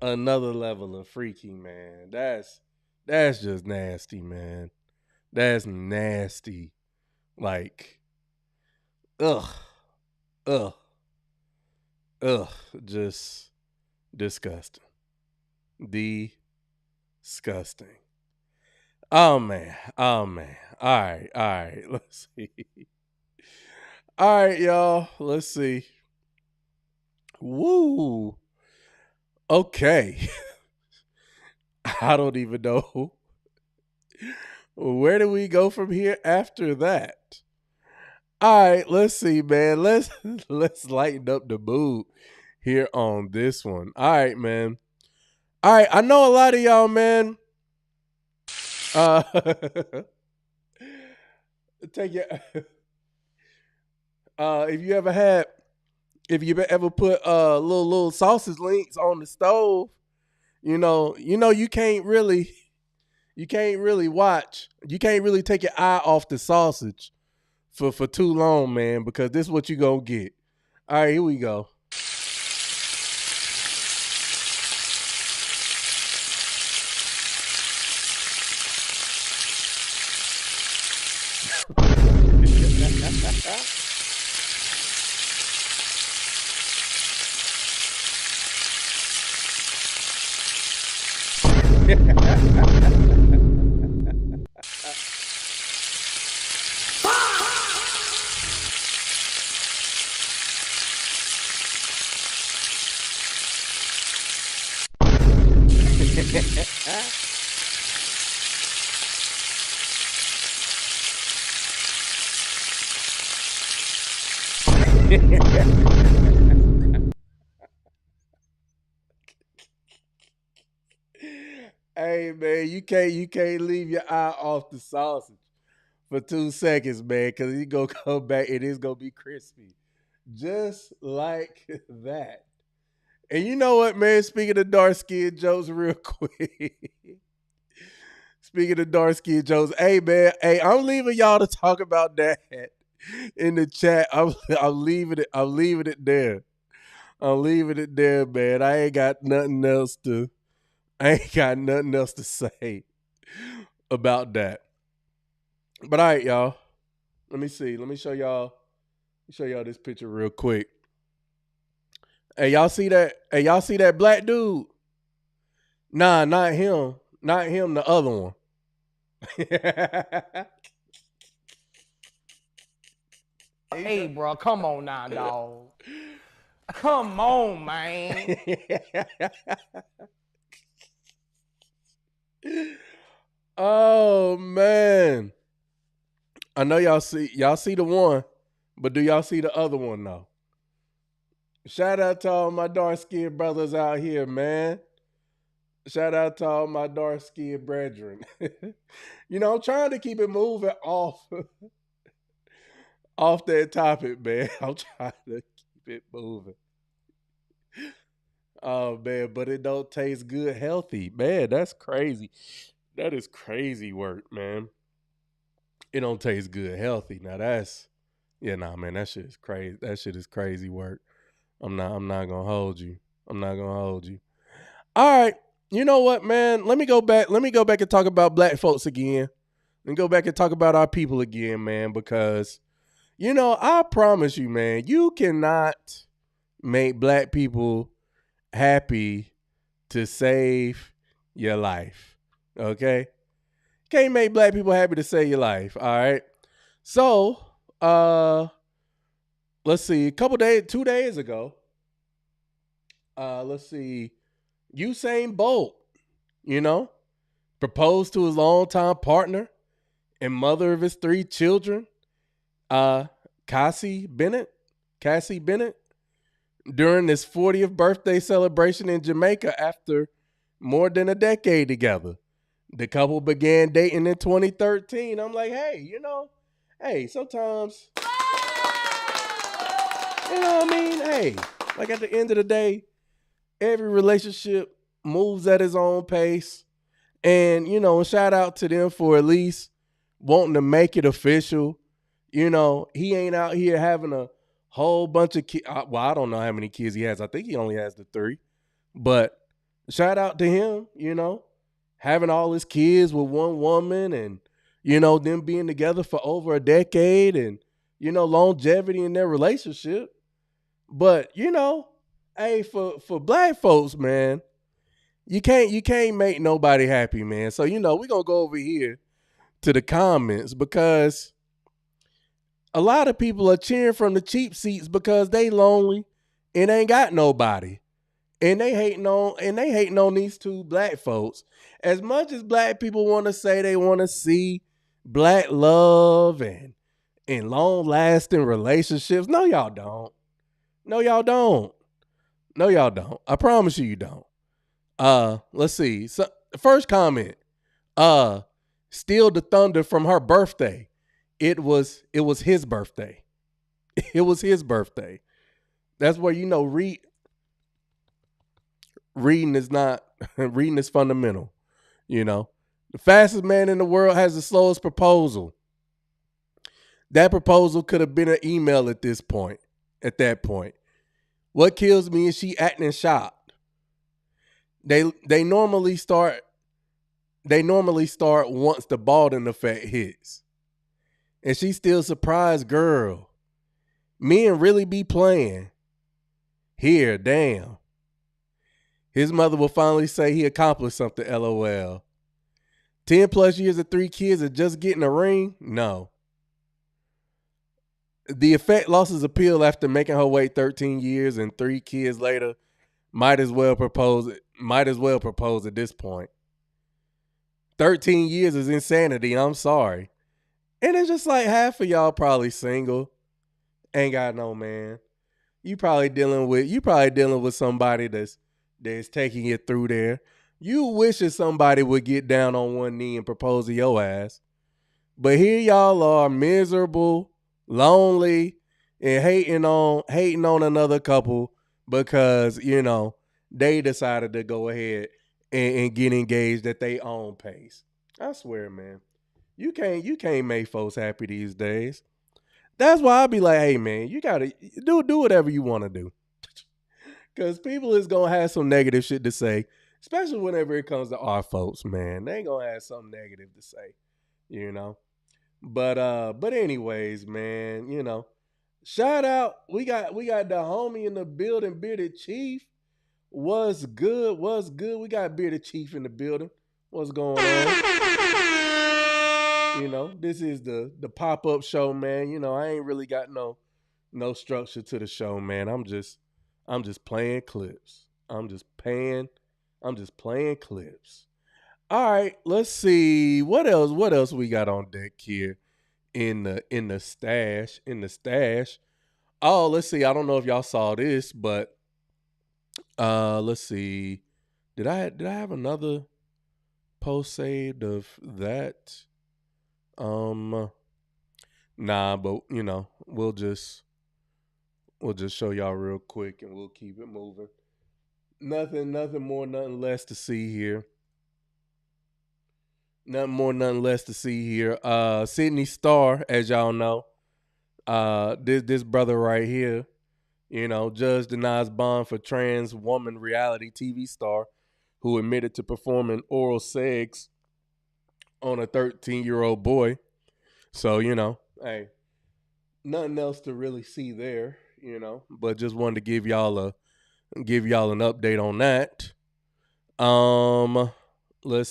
another level of freaky, man. That's just nasty, man. That's nasty. Like, just disgusting. Disgusting. Oh man. All right. Let's see. All right, y'all. Let's see. Woo. Okay. I don't even know Where do we go from here after that? All right, let's see, man. Let's lighten up the mood here on this one. All right, man. All right, I know a lot of y'all, man. Take your if you ever put little sausage links on the stove, you can't really watch. You can't really take your eye off the sausage for too long, man, because this is what you gonna get. All right, here we go. Hey man, you can't leave your eye off the sausage for 2 seconds, man, because it's gonna come back and it's gonna be crispy. Just like that. And you know what, man? Speaking of dark skin jokes, real quick. Speaking of dark skin jokes, hey man, I'm leaving y'all to talk about that in the chat. I'm leaving it. I'm leaving it there. I'm leaving it there, man. I ain't got nothing else to say about that. But all right, y'all. Let me see. Let me show y'all this picture real quick. Hey, y'all see that? Hey, y'all see that black dude? Nah, not him. Not him, the other one. Hey, bro, come on now, dog. Come on, man. Oh man. I know y'all see the one, but do y'all see the other one though? Shout out to all my dark skinned brothers out here, man. Shout out to all my dark skinned brethren. I'm trying to keep it moving off that topic, man. I'm trying to keep it moving. Oh man, but it don't taste good healthy. Man, that's crazy. That is crazy work, man. It don't taste good healthy. Now man, that shit is crazy. That shit is crazy work. I'm not gonna hold you. I'm not gonna hold you. All right. You know what, man? Let me go back and talk about black folks again. And go back and talk about our people again, man, because I promise you, man, you cannot make black people happy to save your life. Okay? Can't make black people happy to save your life. All right. So, let's see. 2 days ago, let's see. Usain Bolt, proposed to his longtime partner and mother of his 3 children, Cassie Bennett, during his 40th birthday celebration in Jamaica after more than a decade together. The couple began dating in 2013. I'm like, hey, sometimes, what I mean? Hey, like at the end of the day, every relationship moves at his own pace. And, shout out to them for at least wanting to make it official. He ain't out here having a whole bunch of kids. Well, I don't know how many kids he has. I think he only has the 3. But shout out to him, having all his kids with one woman and, them being together for over a decade and, longevity in their relationship. But, hey, for black folks, man, you can't make nobody happy, man. So, we're going to go over here to the comments because a lot of people are cheering from the cheap seats because they lonely and ain't got nobody. And they hating on these two black folks. As much as black people want to say they want to see black love and long-lasting relationships, no, y'all don't. No, y'all don't. No, y'all don't. I promise you don't. Let's see. So, first comment. Steal the thunder from her birthday. It was his birthday. It was his birthday. That's where reading is not reading is fundamental. The fastest man in the world has the slowest proposal. That proposal could have been an email at that point. What kills me is she acting shocked. They normally start once the Baldwin effect hits. And she's still surprised, girl. Men really be playing. Here, damn. His mother will finally say he accomplished something, LOL. 10 plus years of 3 kids and just getting a ring? No. The effect lost his appeal after making her wait 13 years and 3 kids later. Might as well propose at this point. 13 years is insanity. I'm sorry. And it's just like half of y'all probably single. Ain't got no man. You probably dealing with somebody that's taking it through there. You wishing somebody would get down on one knee and propose to your ass. But here y'all are miserable, lonely, and hating on another couple because, they decided to go ahead and get engaged at their own pace. I swear, man. You can't make folks happy these days. That's why I be like, hey man, you gotta do whatever you want to do. Cause people is gonna have some negative shit to say, especially whenever it comes to our folks, man. They ain't gonna have something negative to say, But anyways, man, shout out. We got the homie in the building, Bearded Chief. What's good? We got Bearded Chief in the building. What's going on? This is the pop-up show, man. I ain't really got no structure to the show, man. I'm just playing clips. I'm just playing clips. All right, let's see what else we got on deck here in the stash. Oh, let's see. I don't know if y'all saw this, but let's see. Did I have another post saved of that? Nah, but we'll just show y'all real quick and we'll keep it moving. Nothing more, nothing less to see here. Nothing more, nothing less to see here. Sydney Starr, as y'all know, this brother right here, judge denies bond for trans woman reality TV star who admitted to performing oral sex on a 13-year-old boy. So, hey, nothing else to really see there, but just wanted to give y'all an update on that. Let's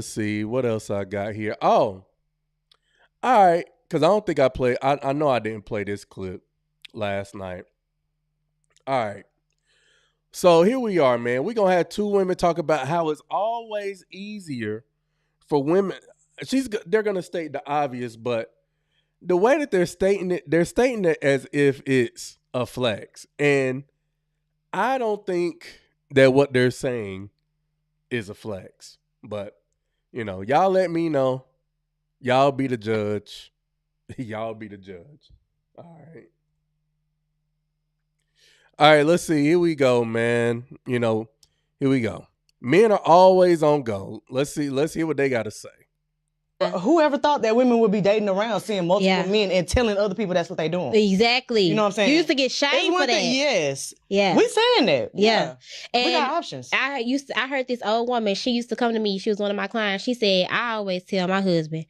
see what else I got here. Oh, all right, because I don't think I played. I know I didn't play this clip last night. All right. So here we are, man. We're going to have 2 women talk about how it's always easier for women. They're going to state the obvious, but the way that they're stating it as if it's a flex. And I don't think that what they're saying is a flex. But, y'all let me know. Y'all be the judge. Y'all be the judge. All right. All right, let's see. Here we go, man. Here we go. Men are always on go. Let's hear what they got to say. Whoever thought that women would be dating around, seeing multiple men and telling other people that's what they doing? Exactly. You know what I'm saying? You used to get shamed for that. Yes. Yeah. We saying that. Yeah. And we got options. I heard this old woman, she used to come to me, she was one of my clients. She said, I always tell my husband,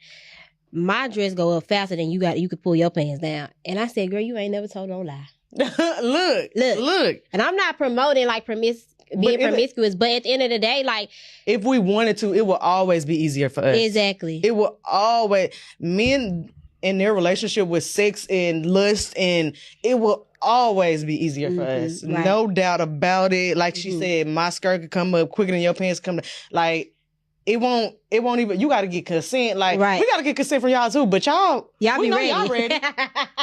my dress go up faster than you could pull your pants down. And I said, girl, you ain't never told no lie. Look. And I'm not promoting like being promiscuous, but at the end of the day, like, if we wanted to, it will always be easier for us. Exactly. It will always, men in their relationship with sex and lust, and it will always be easier for us. right. No doubt about it. Like she said, my skirt could come up quicker than your pants come down. Like, it won't even, you got to get consent. Like, we got to get consent from y'all too, but y'all be know ready. y'all ready.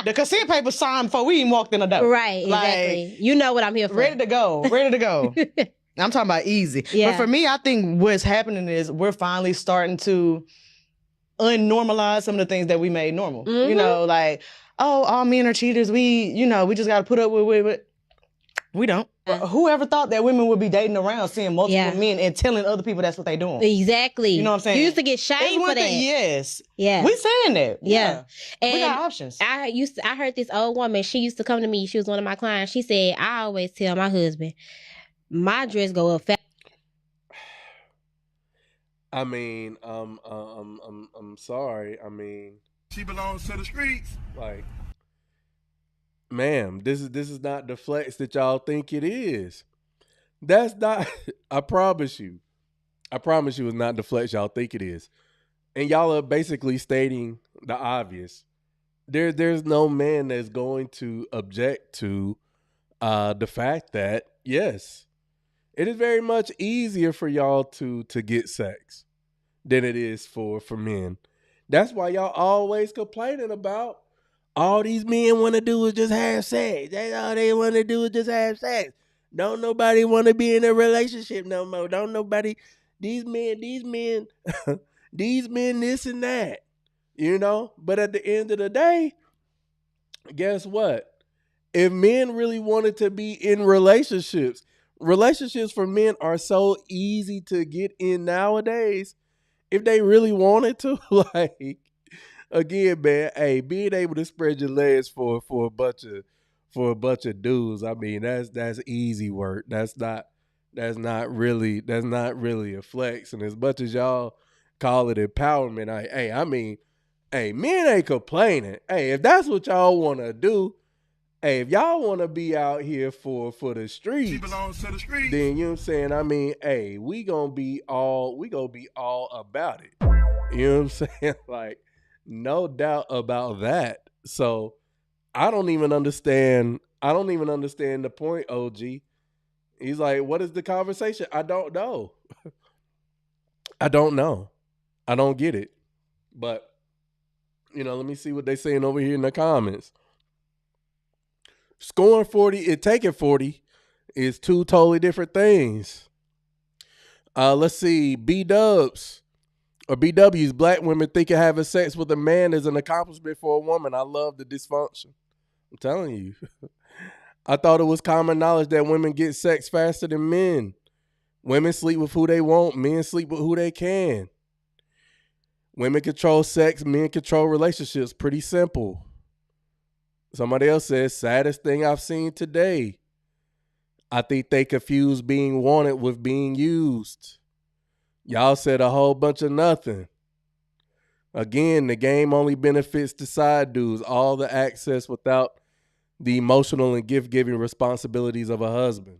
The consent paper signed before we even walked in the door. Right, exactly. Like, you know what I'm here for. ready to go. I'm talking about easy. Yeah. But for me, I think what's happening is we're finally starting to unnormalize some of the things that we made normal. You know, like, oh, all men are cheaters. We just got to put up with it. We don't. Whoever thought that women would be dating around, seeing multiple men and telling other people that's what they doing? Exactly. You know what I'm saying? You used to get shamed for that. Yes. Yeah. We saying that. Yeah. And we got options. I heard this old woman, she used to come to me, she was one of my clients. She said, I always tell my husband, my dress go up fast. I mean, I'm sorry. I mean, She belongs to the streets. like, ma'am, this is not the flex that y'all think it is. That's not. I promise you, it's not the flex y'all think it is. And y'all are basically stating the obvious. There's no man that's going to object to the fact that, yes, it is very much easier for y'all to get sex than it is for men. That's why y'all always complaining about all these men want to do is just have sex. That's all they want to do is just have sex. Don't nobody want to be in a relationship no more. Don't nobody, these men, these men, this and that, you know? But at the end of the day, guess what? If men really wanted to be in relationships for men are so easy to get in nowadays. If they really wanted to, like, again, man, hey, being able to spread your legs for a bunch of dudes, I mean, that's easy work. That's not really a flex. And as much as y'all call it empowerment, men ain't complaining. Hey, if that's what y'all want to do, hey, if y'all want to be out here for the streets, She belongs to the streets. then you know what I'm saying? I mean, hey, we gonna be all about it. You know what I'm saying? Like, no doubt about that. So I don't even understand the point, OG. He's like, what is the conversation? I don't know. I don't get it. But, you know, let me see what they saying over here in the comments. Scoring 40 and taking 40 is two totally different things. Let's see. BWs. Black women thinking having sex with a man is an accomplishment for a woman. I love the dysfunction. I'm telling you. I thought it was common knowledge that women get sex faster than men. Women sleep with who they want. Men sleep with who they can. Women control sex. Men control relationships. Pretty simple. Somebody else says, saddest thing I've seen today. I think they confuse being wanted with being used. Y'all said a whole bunch of nothing. Again, the game only benefits the side dudes. All the access without the emotional and gift-giving responsibilities of a husband.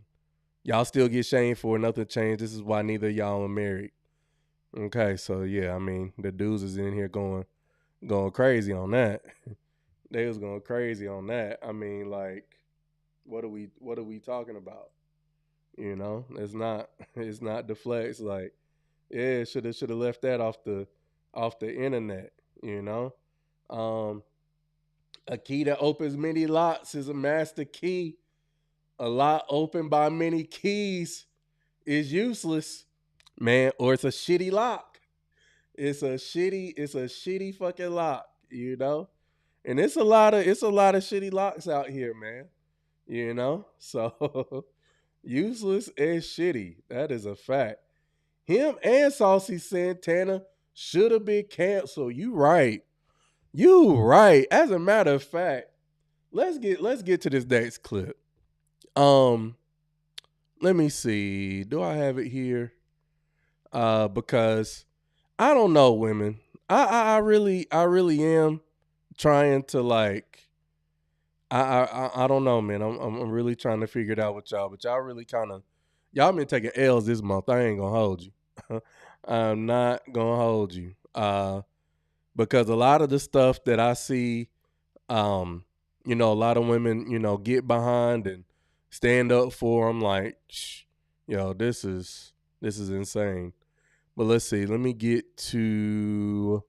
Y'all still get shamed for it. Nothing changed. This is why neither of y'all are married. Okay, so yeah, I mean, the dudes is in here going crazy on that. They was going crazy on that. I mean, like, what are we talking about? You know, it's not the flex. Like, yeah, should have left that off the internet. You know, a key that opens many locks is a master key. A lock opened by many keys is useless, man, or it's a shitty lock. It's a shitty fucking lock. You know. And it's a lot of shitty locks out here, man. You know? So useless and shitty. That is a fact. Him and Saucy Santana should have been canceled. You right. As a matter of fact, let's get to this next clip. Let me see. Do I have it here? Because I don't know, women. I really am trying to, like, I don't know, man. I'm really trying to figure it out with y'all, but y'all really y'all been taking L's this month. I ain't gonna hold you. I'm not gonna hold you. because a lot of the stuff that I see, a lot of women, get behind and stand up for. I'm like, this is insane. But let's see. Let me get to.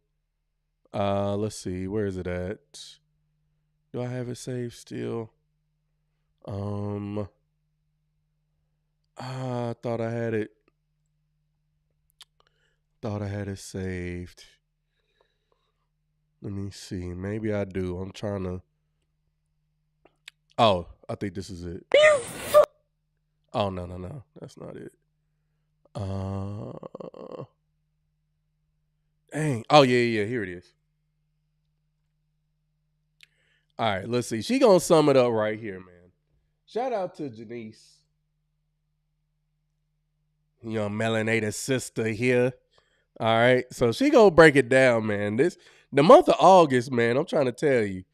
Let's see. Where is it at? Do I have it saved still? I thought I had it. Thought I had it saved. Let me see. Maybe I do. I'm trying to. Oh, I think this is it. Oh, no. That's not it. Dang. Oh, yeah. Here it is. All right, let's see. She gonna sum it up right here, man. Shout out to Janice. Melanated sister here. All right. So she gonna break it down, man. The month of August, man, I'm trying to tell you.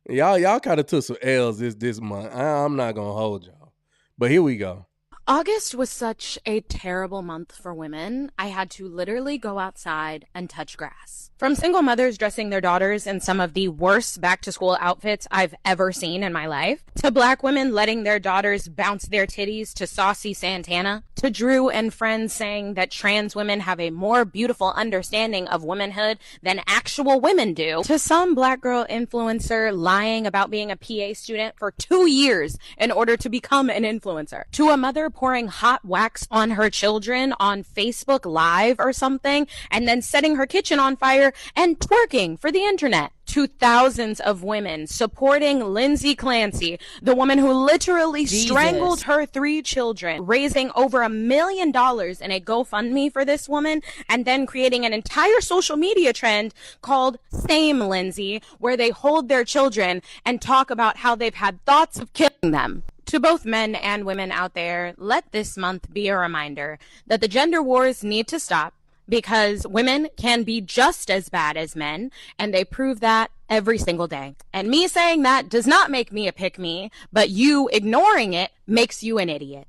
Y'all kind of took some L's this month. I'm not gonna hold y'all. But here we go. August was such a terrible month for women. I had to literally go outside and touch grass. From single mothers dressing their daughters in some of the worst back-to-school outfits I've ever seen in my life, to black women letting their daughters bounce their titties to Saucy Santana, to Drew and friends saying that trans women have a more beautiful understanding of womanhood than actual women do, to some black girl influencer lying about being a PA student for 2 years in order to become an influencer, to a mother pouring hot wax on her children on Facebook Live or something, and then setting her kitchen on fire and twerking for the internet, to thousands of women supporting Lindsay Clancy, the woman who literally strangled her 3 children, raising over $1 million in a GoFundMe for this woman, and then creating an entire social media trend called Same Lindsay, where they hold their children and talk about how they've had thoughts of killing them. To both men and women out there, let this month be a reminder that the gender wars need to stop, because women can be just as bad as men, and they prove that every single day. And me saying that does not make me a pick-me, but you ignoring it makes you an idiot.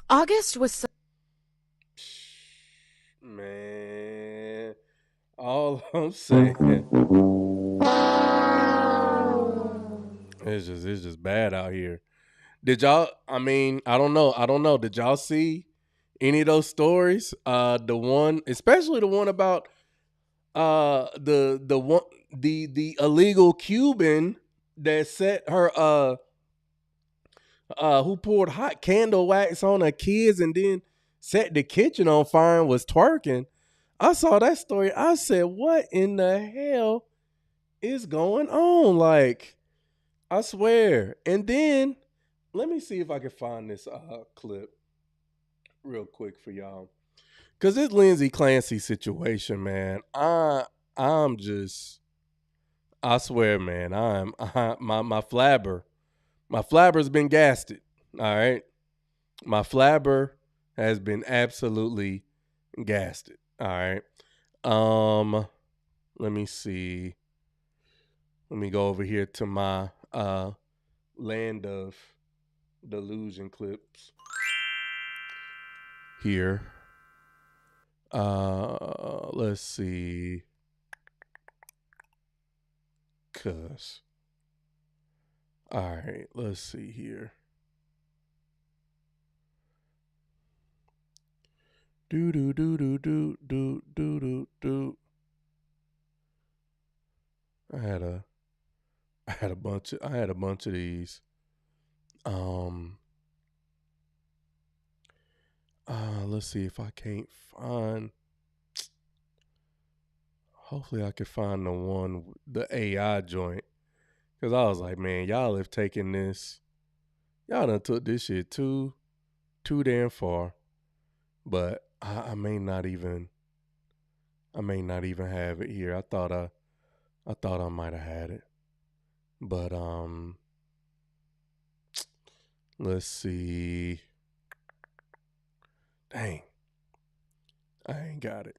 August was so... Man, all I'm saying, it's just bad out here. Did y'all? I mean, I don't know. Did y'all see any of those stories? The one, especially the one about the illegal Cuban that set her who poured hot candle wax on her kids and then set the kitchen on fire and was twerking. I saw that story. I said, what in the hell is going on? Like, I swear. And then let me see if I can find this clip real quick for y'all. Cause this Lindsay Clancy situation, man, I'm just, I swear, man, my flabber's been gasted. All right. My flabber has been absolutely gasted. All right. Let me see. Let me go over here to my land of delusion clips here. Let's see. All right, let's see here. Do. I had a bunch of these. Let's see if I can't find. Hopefully I can find the AI joint. Cause I was like, man, y'all have taken this. Y'all done took this shit too damn far. But I may not even have it here. I thought I might have had it. But let's see. Dang. I ain't got it.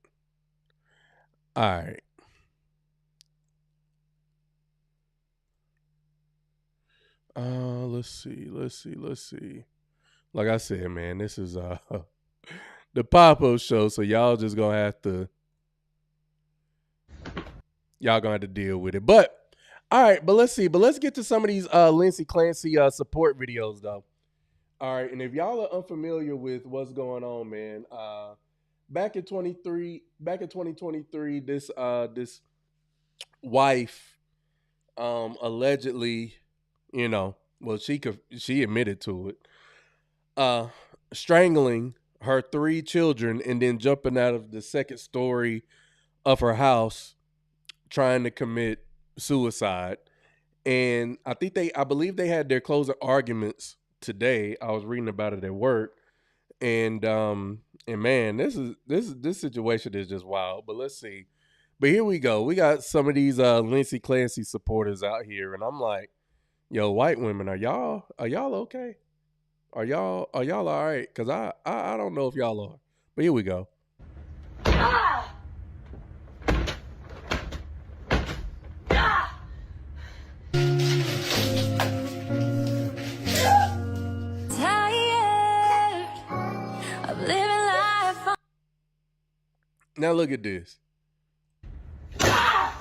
All right. Let's see. Like I said, man, this is the pop-up show, so y'all just gonna have to y'all gonna have to deal with it. But all right, but let's see. But let's get to some of these Lindsay Clancy support videos though. All right, and if y'all are unfamiliar with what's going on, man, back in 2023, this wife allegedly, she admitted to it, strangling her 3 children and then jumping out of the second story of her house trying to commit suicide. And I believe they had their closing arguments today. I was reading about it at work, and man, this situation is just wild. But let's see. But here we go. We got some of these Lindsay Clancy supporters out here, and I'm like, yo, white women, are y'all okay? Are y'all all right? Because I don't know if y'all are. But here we go. Now look at this. I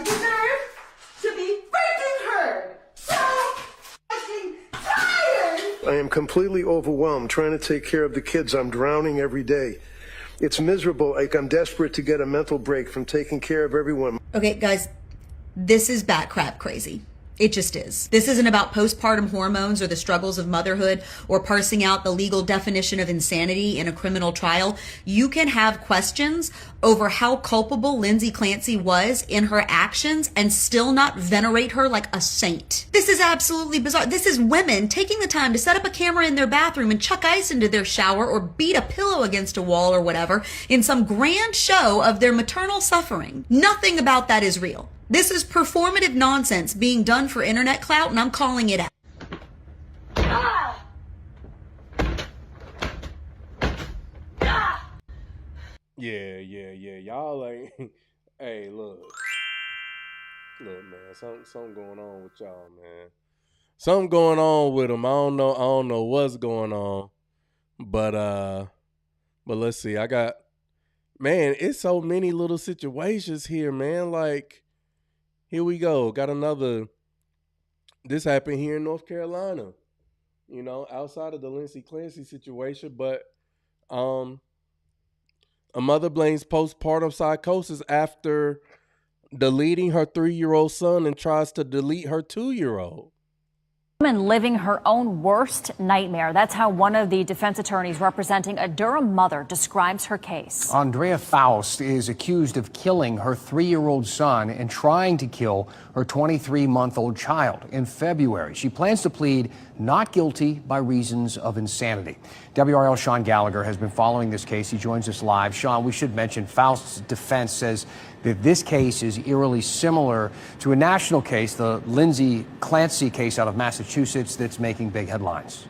deserve to be freaking heard. So fucking tired. I am completely overwhelmed trying to take care of the kids. I'm drowning every day. It's miserable. Like, I'm desperate to get a mental break from taking care of everyone. Okay, guys, this is bat crap crazy. It just is. This isn't about postpartum hormones or the struggles of motherhood or parsing out the legal definition of insanity in a criminal trial. You can have questions over how culpable Lindsay Clancy was in her actions and still not venerate her like a saint. This is absolutely bizarre. This is women taking the time to set up a camera in their bathroom and chuck ice into their shower or beat a pillow against a wall or whatever in some grand show of their maternal suffering. Nothing about that is real. This is performative nonsense being done for internet clout, and I'm calling it out. Yeah. Y'all ain't. Hey, look, man. Something going on with y'all, man. Something going on with them. I don't know what's going on, but let's see. Man, it's so many little situations here, man. Like, here we go. Got another. This happened here in North Carolina, outside of the Lindsay Clancy situation. But a mother blames postpartum psychosis after deleting her 3-year-old son and tries to delete her 2-year-old. Woman living her own worst nightmare. That's how one of the defense attorneys representing a Durham mother describes her case. Andrea Faust is accused of killing her 3-year-old son and trying to kill her 23-month-old child in February. She plans to plead not guilty by reasons of insanity. WRL's Sean Gallagher has been following this case. He joins us live. Sean, we should mention Faust's defense says that this case is eerily similar to a national case, the Lindsay Clancy case out of Massachusetts, that's making big headlines.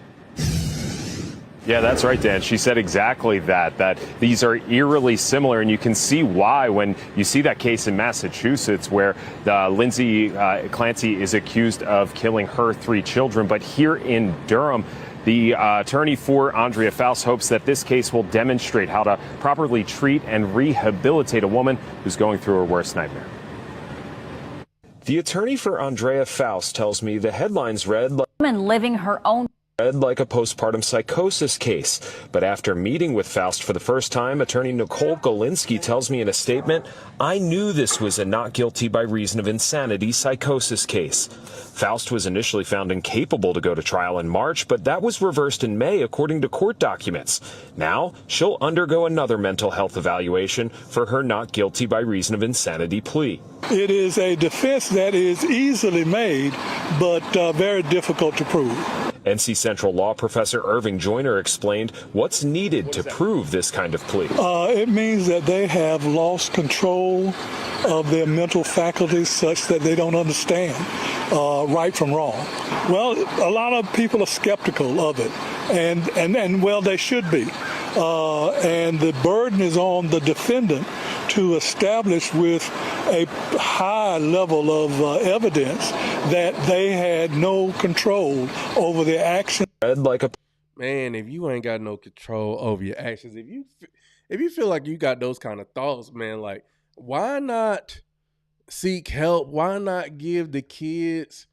Yeah, that's right, Dan. She said exactly that these are eerily similar, and you can see why when you see that case in Massachusetts where Lindsay Clancy is accused of killing her 3 children. But here in Durham, the attorney for Andrea Faust hopes that this case will demonstrate how to properly treat and rehabilitate a woman who's going through her worst nightmare. The attorney for Andrea Faust tells me the headlines read like Woman living her own like a postpartum psychosis case. But after meeting with Faust for the first time, attorney Nicole Golinsky tells me in a statement, I knew this was a not guilty by reason of insanity psychosis case. Faust was initially found incapable to go to trial in March, but that was reversed in May according to court documents. Now she'll undergo another mental health evaluation for her not guilty by reason of insanity plea. It is a defense that is easily made, but very difficult to prove. NC Central law professor Irving Joyner explained what's needed to prove this kind of plea. It means that they have lost control of their mental faculties such that they don't understand right from wrong. Well, a lot of people are skeptical of it, and well, they should be. And the burden is on the defendant to establish with a high level of evidence that they had no control over their actions. man, if you ain't got no control over your actions, if you feel like you got those kind of thoughts, man, like, why not seek help? Why not give the kids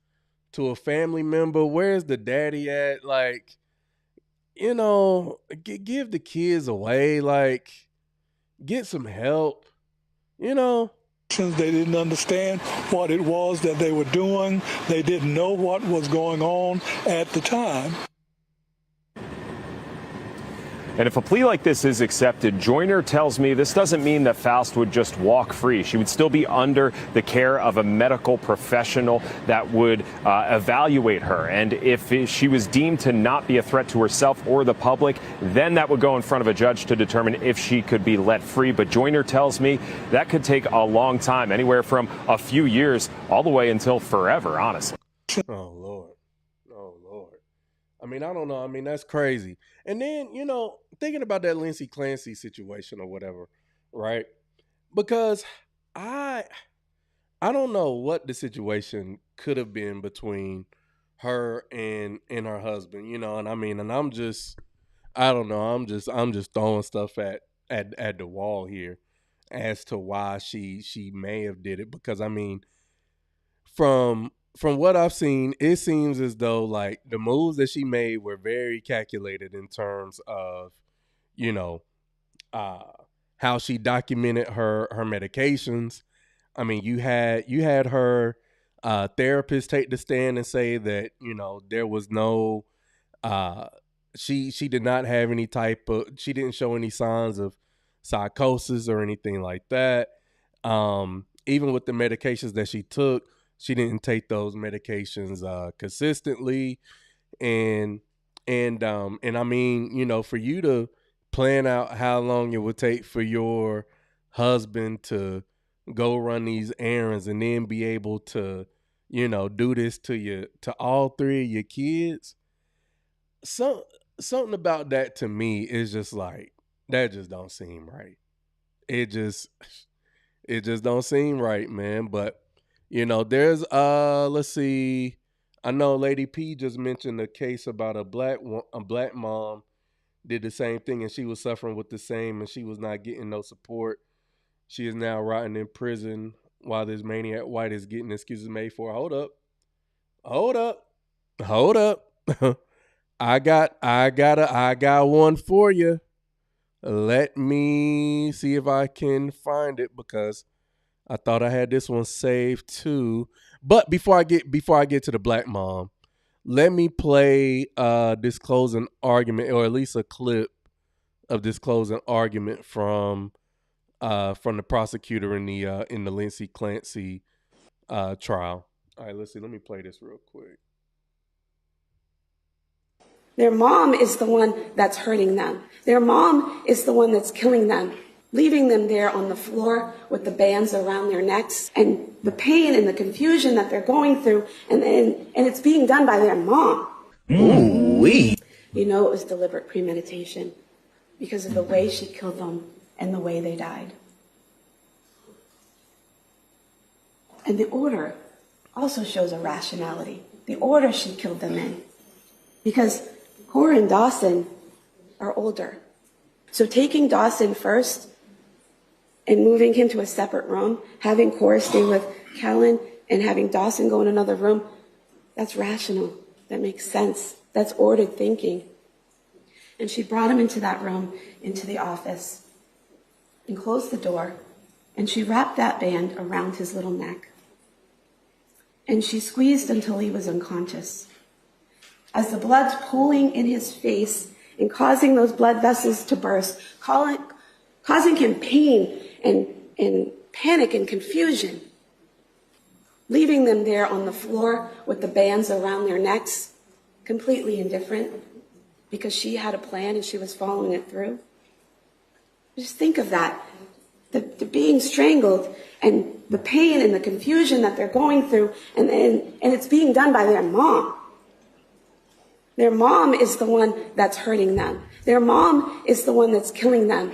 to a family member? Where's the daddy at? Like, you know, give the kids away. Like, get some help, you know. They didn't understand what it was that they were doing. They didn't know what was going on at the time. And if a plea like this is accepted, Joyner tells me this doesn't mean that Faust would just walk free. She would still be under the care of a medical professional that would evaluate her. And if she was deemed to not be a threat to herself or the public, then that would go in front of a judge to determine if she could be let free. But Joyner tells me that could take a long time, anywhere from a few years all the way until forever, honestly. Oh, Lord. I mean, I don't know. I mean, that's crazy. And then, you know, thinking about that Lindsay Clancy situation or whatever, right? Because I don't know what the situation could have been between her and her husband, you know, and I mean, and I'm just, I don't know, I'm just throwing stuff at the wall here as to why she may have did it. Because I mean, from what I've seen, it seems as though like the moves that she made were very calculated in terms of, you know, how she documented her medications. I mean, you had her therapist take the stand and say that, you know, there was no, she did not have any type of, she didn't show any signs of psychosis or anything like that. Even with the medications that she took, she didn't take those medications consistently, and I mean, you know, for you to plan out how long it would take for your husband to go run these errands and then be able to, you know, do this to all three of your kids, something about that to me is just like, that just don't seem right. It just don't seem right, man. But you know, there's let's see. I know Lady P just mentioned a case about a black mom did the same thing and she was suffering with the same and she was not getting no support. She is now rotting in prison while this maniac white is getting excuses made for. Hold up. I got one for you. Let me see if I can find it because I thought I had this one saved too. But before I get to the black mom, let me play this closing argument, or at least a clip of this closing argument from the prosecutor in the Lindsay Clancy trial. All right, let's see. Let me play this real quick. Their mom is the one that's hurting them. Their mom is the one that's killing them, leaving them there on the floor with the bands around their necks and the pain and the confusion that they're going through. And it's being done by their mom. Ooh-wee. You know it was deliberate premeditation because of the way she killed them and the way they died. And the order also shows a rationality. The order she killed them in. Because Cora and Dawson are older. So taking Dawson first and moving him to a separate room, having Cora stay with Kellen and having Dawson go in another room, that's rational. That makes sense. That's ordered thinking. And she brought him into that room, into the office, and closed the door, and she wrapped that band around his little neck. And she squeezed until he was unconscious. As the blood's pooling in his face and causing those blood vessels to burst, causing him pain and panic and confusion, leaving them there on the floor with the bands around their necks, completely indifferent, because she had a plan and she was following it through. Just think of that. The being strangled and the pain and the confusion that they're going through, and it's being done by their mom. Their mom is the one that's hurting them. Their mom is the one that's killing them.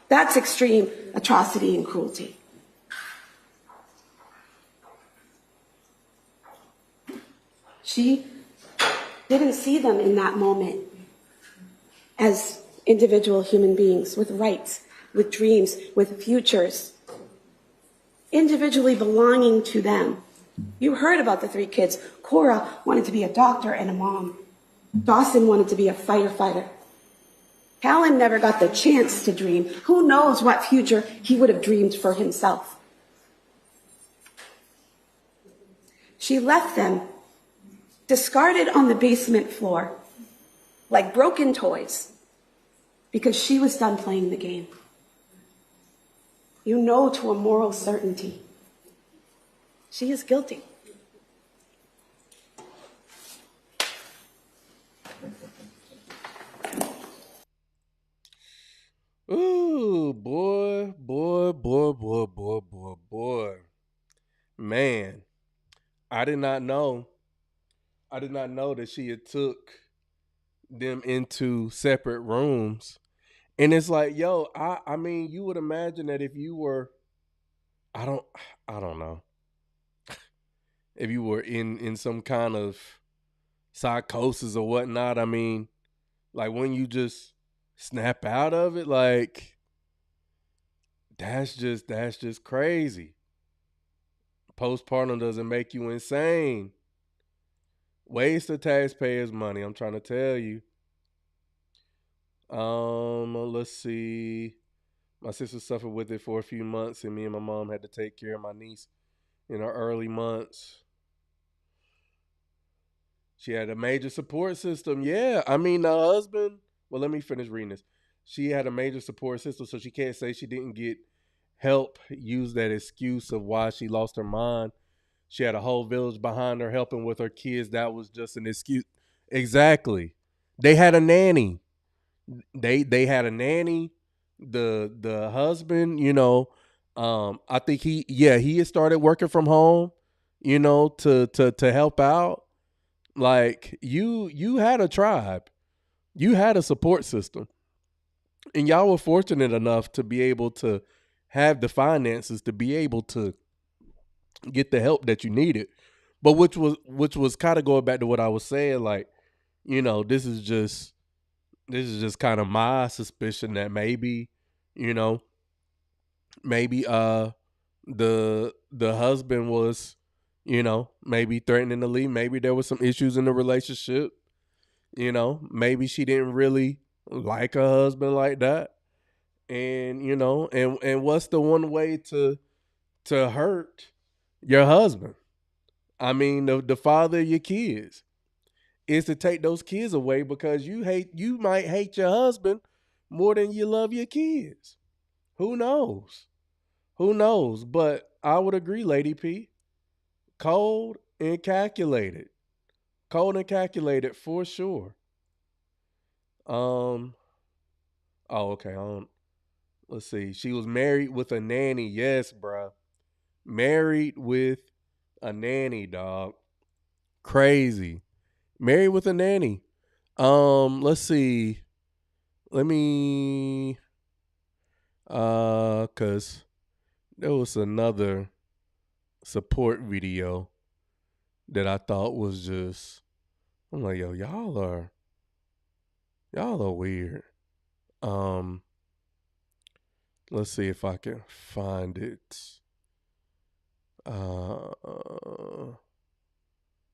That's extreme atrocity and cruelty. She didn't see them in that moment as individual human beings with rights, with dreams, with futures, individually belonging to them. You heard about the 3 kids. Cora wanted to be a doctor and a mom. Dawson wanted to be a firefighter. Callan never got the chance to dream. Who knows what future he would have dreamed for himself. She left them discarded on the basement floor like broken toys because she was done playing the game. You know to a moral certainty, she is guilty. Ooh, boy. Man, I did not know that she had took them into separate rooms. And it's like, yo, I mean, you would imagine that if you were, I don't know, if you were in some kind of psychosis or whatnot, I mean, like when you just snap out of it, like that's just crazy. Postpartum doesn't make you insane. Waste of taxpayers' money, I'm trying to tell you. Let's see. My sister suffered with it for a few months, and me and my mom had to take care of my niece in her early months. She had a major support system. Yeah, I mean, the husband. Well, let me finish reading this. She had a major support system, so she can't say she didn't get help. Use that excuse of why she lost her mind. She had a whole village behind her helping with her kids. That was just an excuse. Exactly. They had a nanny. They had a nanny. The husband, I think he had started working from home, to help out. Like you had a tribe. You had a support system. And y'all were fortunate enough to be able to have the finances to be able to get the help that you needed. But which was kind of going back to what I was saying, like, this is just kind of my suspicion that maybe, maybe the husband was, maybe threatening to leave. Maybe there was some issues in the relationship. Maybe she didn't really like her husband like that. And, and what's the one way to hurt your husband? I mean, the father of your kids is to take those kids away because you might hate your husband more than you love your kids. Who knows? But I would agree, Lady P. Cold and calculated for sure. Oh, okay. Let's see. She was married with a nanny. Yes, bruh. Married with a nanny, dog. Crazy. Married with a nanny. Let's see. Let me cause there was another support video that I thought was just, I'm like, yo, y'all are weird. Let's see if I can find it.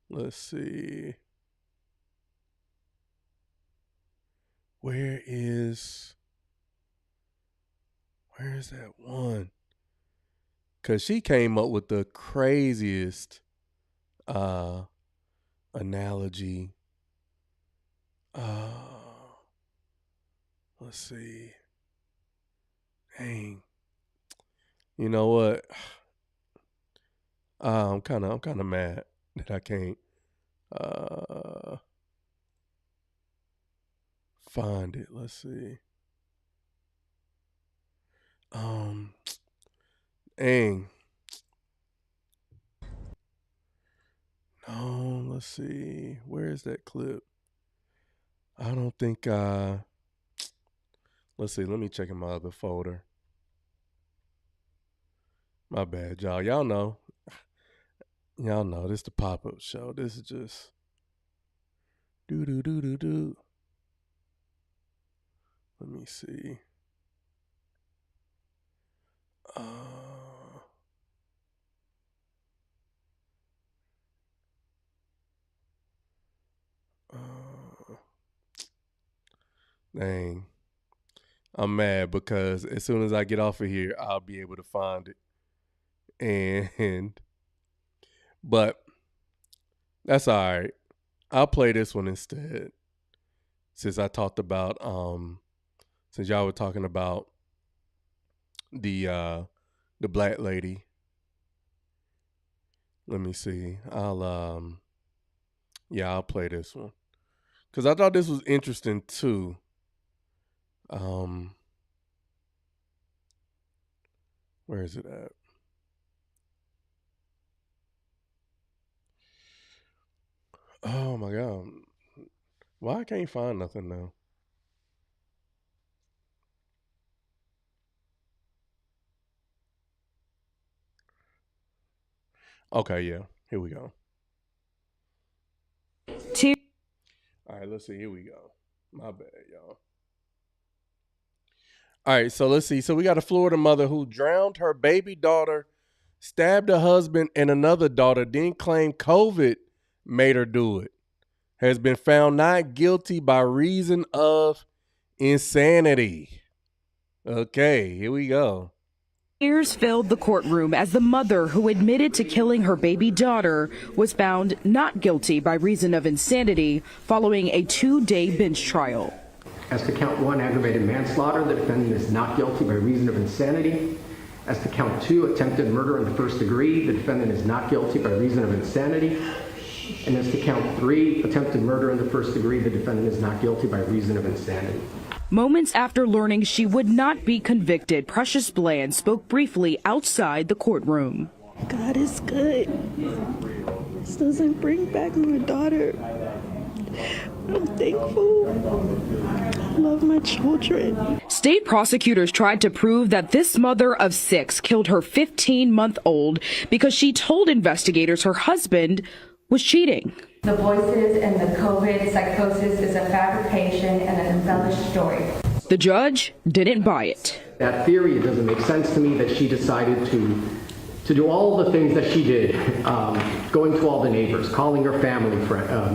Let's see. Where is that one? Cause she came up with the craziest analogy. Let's see. Dang. You know what? I'm kind of mad that I can't find it. Let's see. Dang. No, let's see. Where is that clip? I don't think let's see. Let me check in my other folder. My bad, y'all. Y'all know this the pop-up show. This is just Do. Let me see. Dang. I'm mad because as soon as I get off of here, I'll be able to find it. But that's all right. I'll play this one instead. Since I talked about since y'all were talking about the black lady. Let me see. I'll play this one. Cuz I thought this was interesting too. Where is it at? Oh my God. Why I can't find nothing now? Okay, yeah. Here we go. All right, let's see. Here we go. My bad, y'all. All right, so let's see. So we got a Florida mother who drowned her baby daughter, stabbed her husband and another daughter, then claimed COVID made her do it. Has been found not guilty by reason of insanity. Okay, here we go. Tears filled the courtroom as the mother who admitted to killing her baby daughter was found not guilty by reason of insanity following a 2-day bench trial. As to count 1, aggravated manslaughter, the defendant is not guilty by reason of insanity. As to count 2, attempted murder in the first degree, the defendant is not guilty by reason of insanity. And as to count 3, attempted murder in the first degree, the defendant is not guilty by reason of insanity. Moments after learning she would not be convicted, Precious Bland spoke briefly outside the courtroom. God is good. This doesn't bring back my daughter. I'm thankful. I love my children. State prosecutors tried to prove that this mother of 6 killed her 15-month-old because she told investigators her husband was cheating. The voices and the COVID psychosis is a fabrication and an embellished story. The judge didn't buy it. That theory, it doesn't make sense to me that she decided to do all the things that she did, going to all the neighbors, calling her family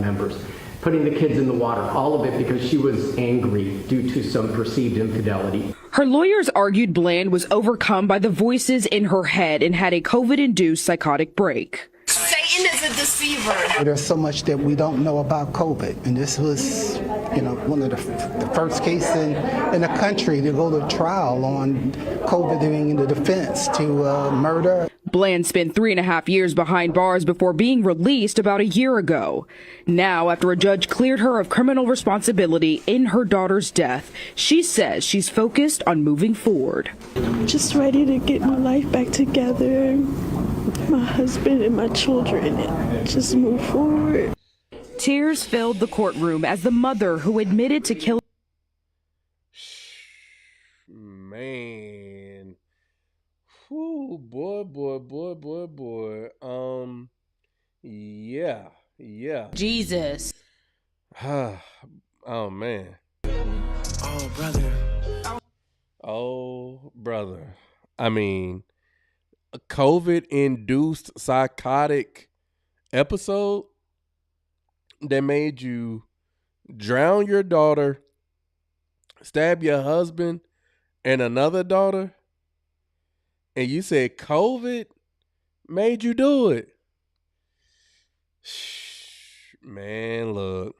members, putting the kids in the water, all of it because she was angry due to some perceived infidelity. Her lawyers argued Bland was overcome by the voices in her head and had a COVID-induced psychotic break. Satan is a deceiver. There's so much that we don't know about COVID, and this was, one of the first case in the country to go to trial on COVID being the defense to murder. Bland spent 3.5 years behind bars before being released about a year ago. Now, after a judge cleared her of criminal responsibility in her daughter's death, she says she's focused on moving forward. I'm just ready to get my life back together, my husband and my children, and just move forward. Tears filled the courtroom as the mother who admitted to killing. Man. Whew, boy. Yeah. Jesus. Oh, man. Oh, brother. I mean, a COVID-induced psychotic episode that made you drown your daughter, stab your husband and another daughter, and you said COVID made you do it. Man, look.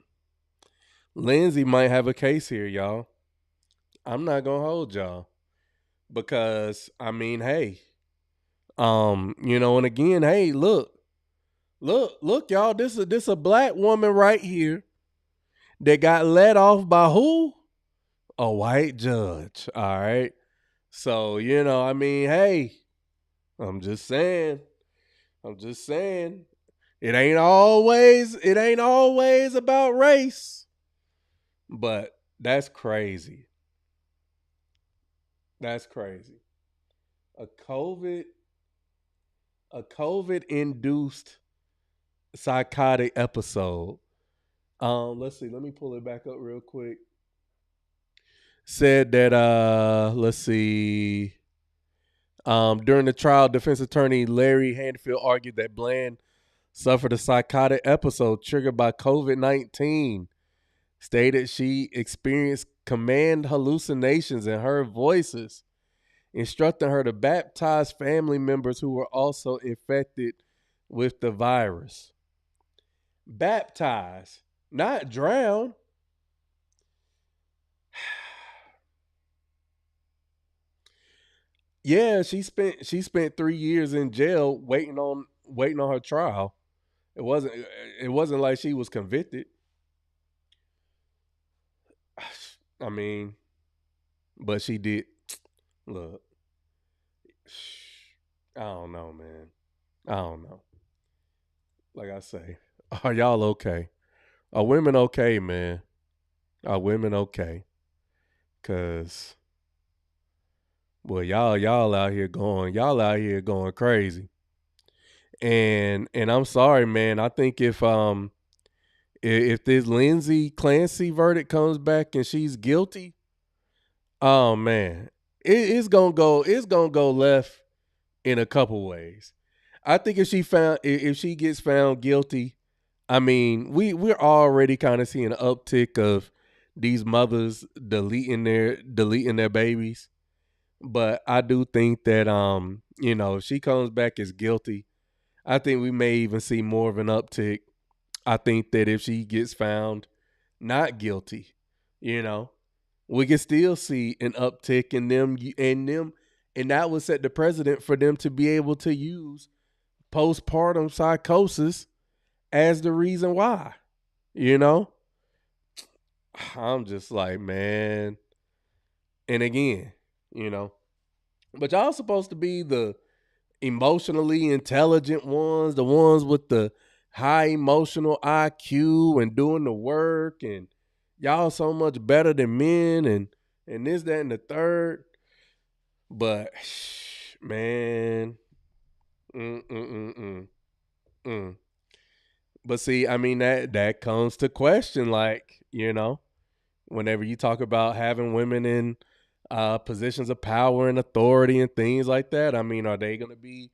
Lindsay might have a case here, y'all. I'm not gonna hold y'all. Because, I mean, hey. And again, hey, look, y'all, this is a black woman right here that got let off by who? A white judge. All right. So, hey, I'm just saying. It ain't always about race. But that's crazy. A COVID-induced psychotic episode. Let's see. Let me pull it back up real quick. Said that let's see. During the trial, defense attorney Larry Handfield argued that Bland suffered a psychotic episode triggered by COVID-19. Stated she experienced command hallucinations and heard voices instructing her to baptize family members who were also infected with the virus. Baptize, not drown. Yeah, she spent 3 years in jail waiting on her trial. It wasn't like she was convicted. I mean, but she did. Look, I don't know, man. I don't know. Like I say, are y'all okay? Are women okay, man? Are women okay? 'Cause, well, y'all out here going crazy. And I'm sorry, man. I think if this Lindsay Clancy verdict comes back and she's guilty, oh man, it's gonna go left in a couple ways. I think if she gets found guilty, I mean, we're already kind of seeing an uptick of these mothers deleting their babies. But I do think that if she comes back as guilty, I think we may even see more of an uptick. I think that if she gets found not guilty, we can still see an uptick in them, and that would set the precedent for them to be able to use postpartum psychosis as the reason why. I'm just like, man. And again, but y'all supposed to be the emotionally intelligent ones, the ones with the high emotional IQ and doing the work, and y'all so much better than men and this, that, and the third. But man, But see, I mean, that comes to question, like, whenever you talk about having women in positions of power and authority and things like that, I mean, are they going to be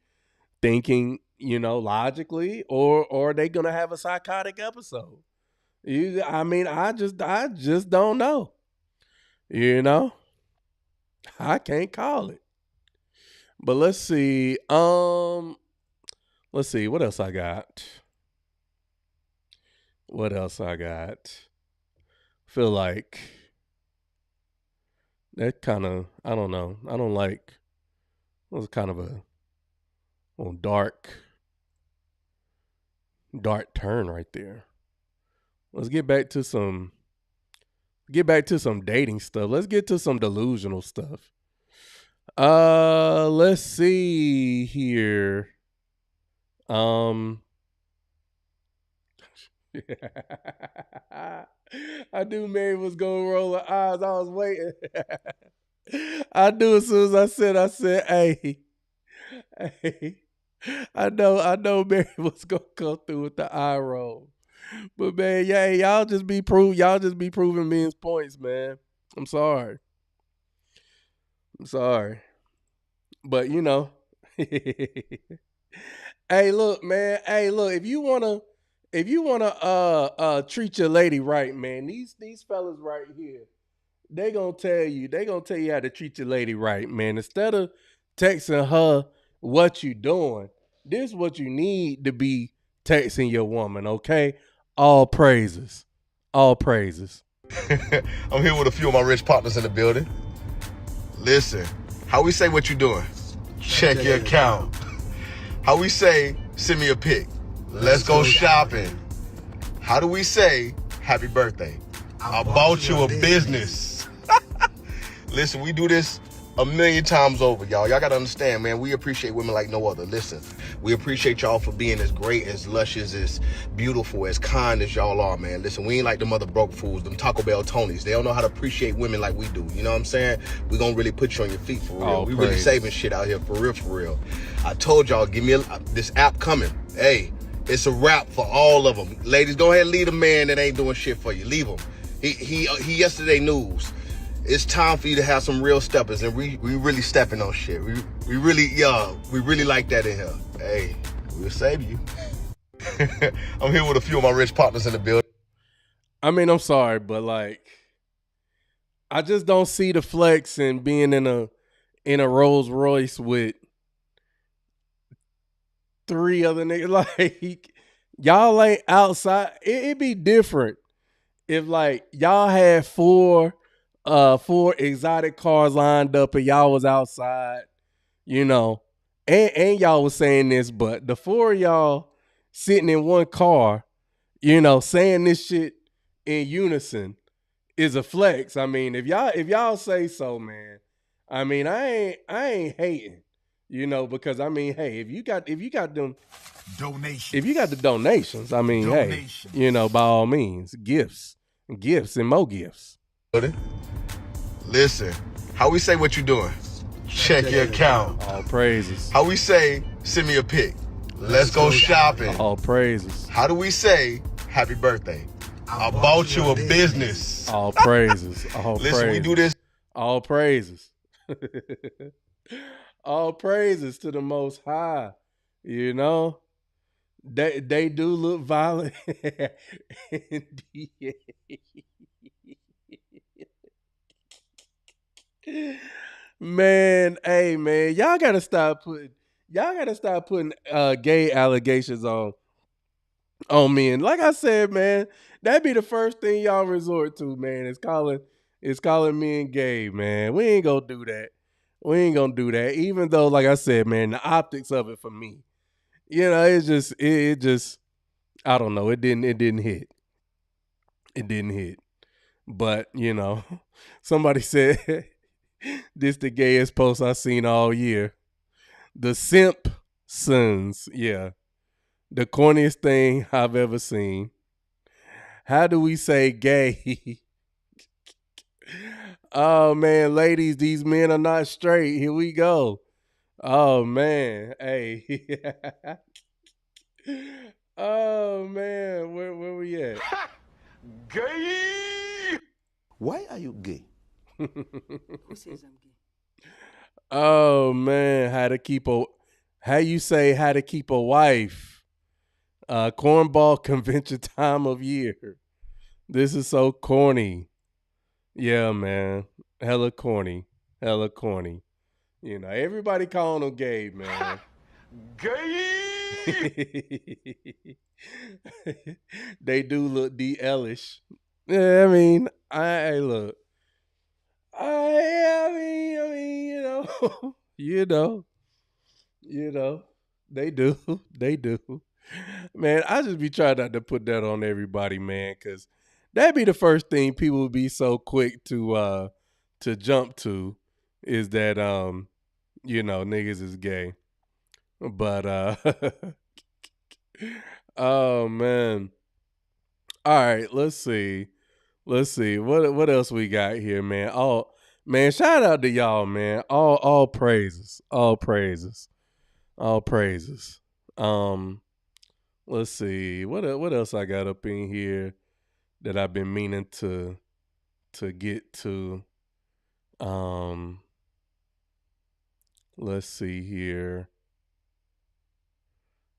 thinking, logically, or are they going to have a psychotic episode? I just don't know. I can't call it. But let's see. What else I got? Feel like that kind of, I don't know. I don't like, it was kind of a dark turn right there. Let's get back to some dating stuff. Let's get to some delusional stuff. Let's see here. I knew Mary was gonna roll her eyes. I was waiting. I knew as soon as I said, hey. I know Mary was gonna come through with the eye roll. But man, yeah, y'all just be proving men's points, man. I'm sorry. But hey, look, man. Hey, look, if you wanna treat your lady right, man, these fellas right here, they gonna tell you how to treat your lady right, man. Instead of texting her what you doing, this is what you need to be texting your woman, okay? All praises. I'm here with a few of my rich partners in the building. Listen, how we say what you doing? Check your account. How we say send me a pic? Let's go shopping. How do we say happy birthday? I bought you a business. Listen, we do this a million times over, y'all. Y'all gotta understand, man, we appreciate women like no other. Listen, we appreciate y'all for being as great, as luscious, as beautiful, as kind as y'all are, man. Listen, we ain't like them other broke fools, them Taco Bell Tonys. They don't know how to appreciate women like we do. You know what I'm saying? We gonna really put you on your feet for real. We really saving shit out here for real. I told y'all, give me this app coming. Hey, It's a wrap for all of them. Ladies, go ahead and leave a man that ain't doing shit for you. Leave him. He yesterday news. It's time for you to have some real steppers, and we really stepping on shit. We really like that in here. Hey, we'll save you. I'm here with a few of my rich partners in the building. I mean, I'm sorry, but like, I just don't see the flex in being in a Rolls Royce with 3 other niggas. Like, y'all ain't outside. It'd be different if like y'all had 4 exotic cars lined up and y'all was outside, you know, and y'all was saying this, but the 4 of y'all sitting in one car, you know, saying this shit in unison is a flex. I mean, if y'all say so, man, I mean, I ain't hating, you know, because I mean, hey, if you got them donations, if you got the donations, I mean, hey, you know, by all means, gifts and more gifts. Listen, how we say what you doing? Check your account. All praises. How we say send me a pic? Let's go shopping. All praises. How do we say happy birthday? I bought you a business. All praises. All Listen, praises. we do this. All praises. All praises to the Most High. You know, they do look violent. Man, hey man, y'all gotta stop putting gay allegations on me. And like I said, man, that'd be the first thing y'all resort to, man. It's calling me and gay, man. We ain't gonna do that. We ain't gonna do that. Even though, like I said, man, the optics of it for me, you know, it just I don't know. It didn't hit. It didn't hit. But, you know, somebody said this the gayest post I've seen all year. The Simpsons, yeah. The corniest thing I've ever seen. How do we say gay? Oh, man, ladies, these men are not straight. Here we go. Oh, man. Hey. Oh, man. Where we at? Gay. Why are you gay? Who says I'm gay? Oh, man. How to keep a wife. Cornball convention time of year. This is so corny. Yeah, man. Hella corny. Hella corny. You know, everybody calling them gay, man. Gay. They do look de-elish. Yeah, I mean, I look. I mean, you know, they do. They do. Man, I just be trying not to put that on everybody, man, because that'd be the first thing people would be so quick to jump to is that you know, niggas is gay. But oh man. All right, let's see. What else we got here, man? Oh man, shout out to y'all, man. All praises. All praises. All praises. Let's see. What else I got up in here that I've been meaning to get to. Let's see here.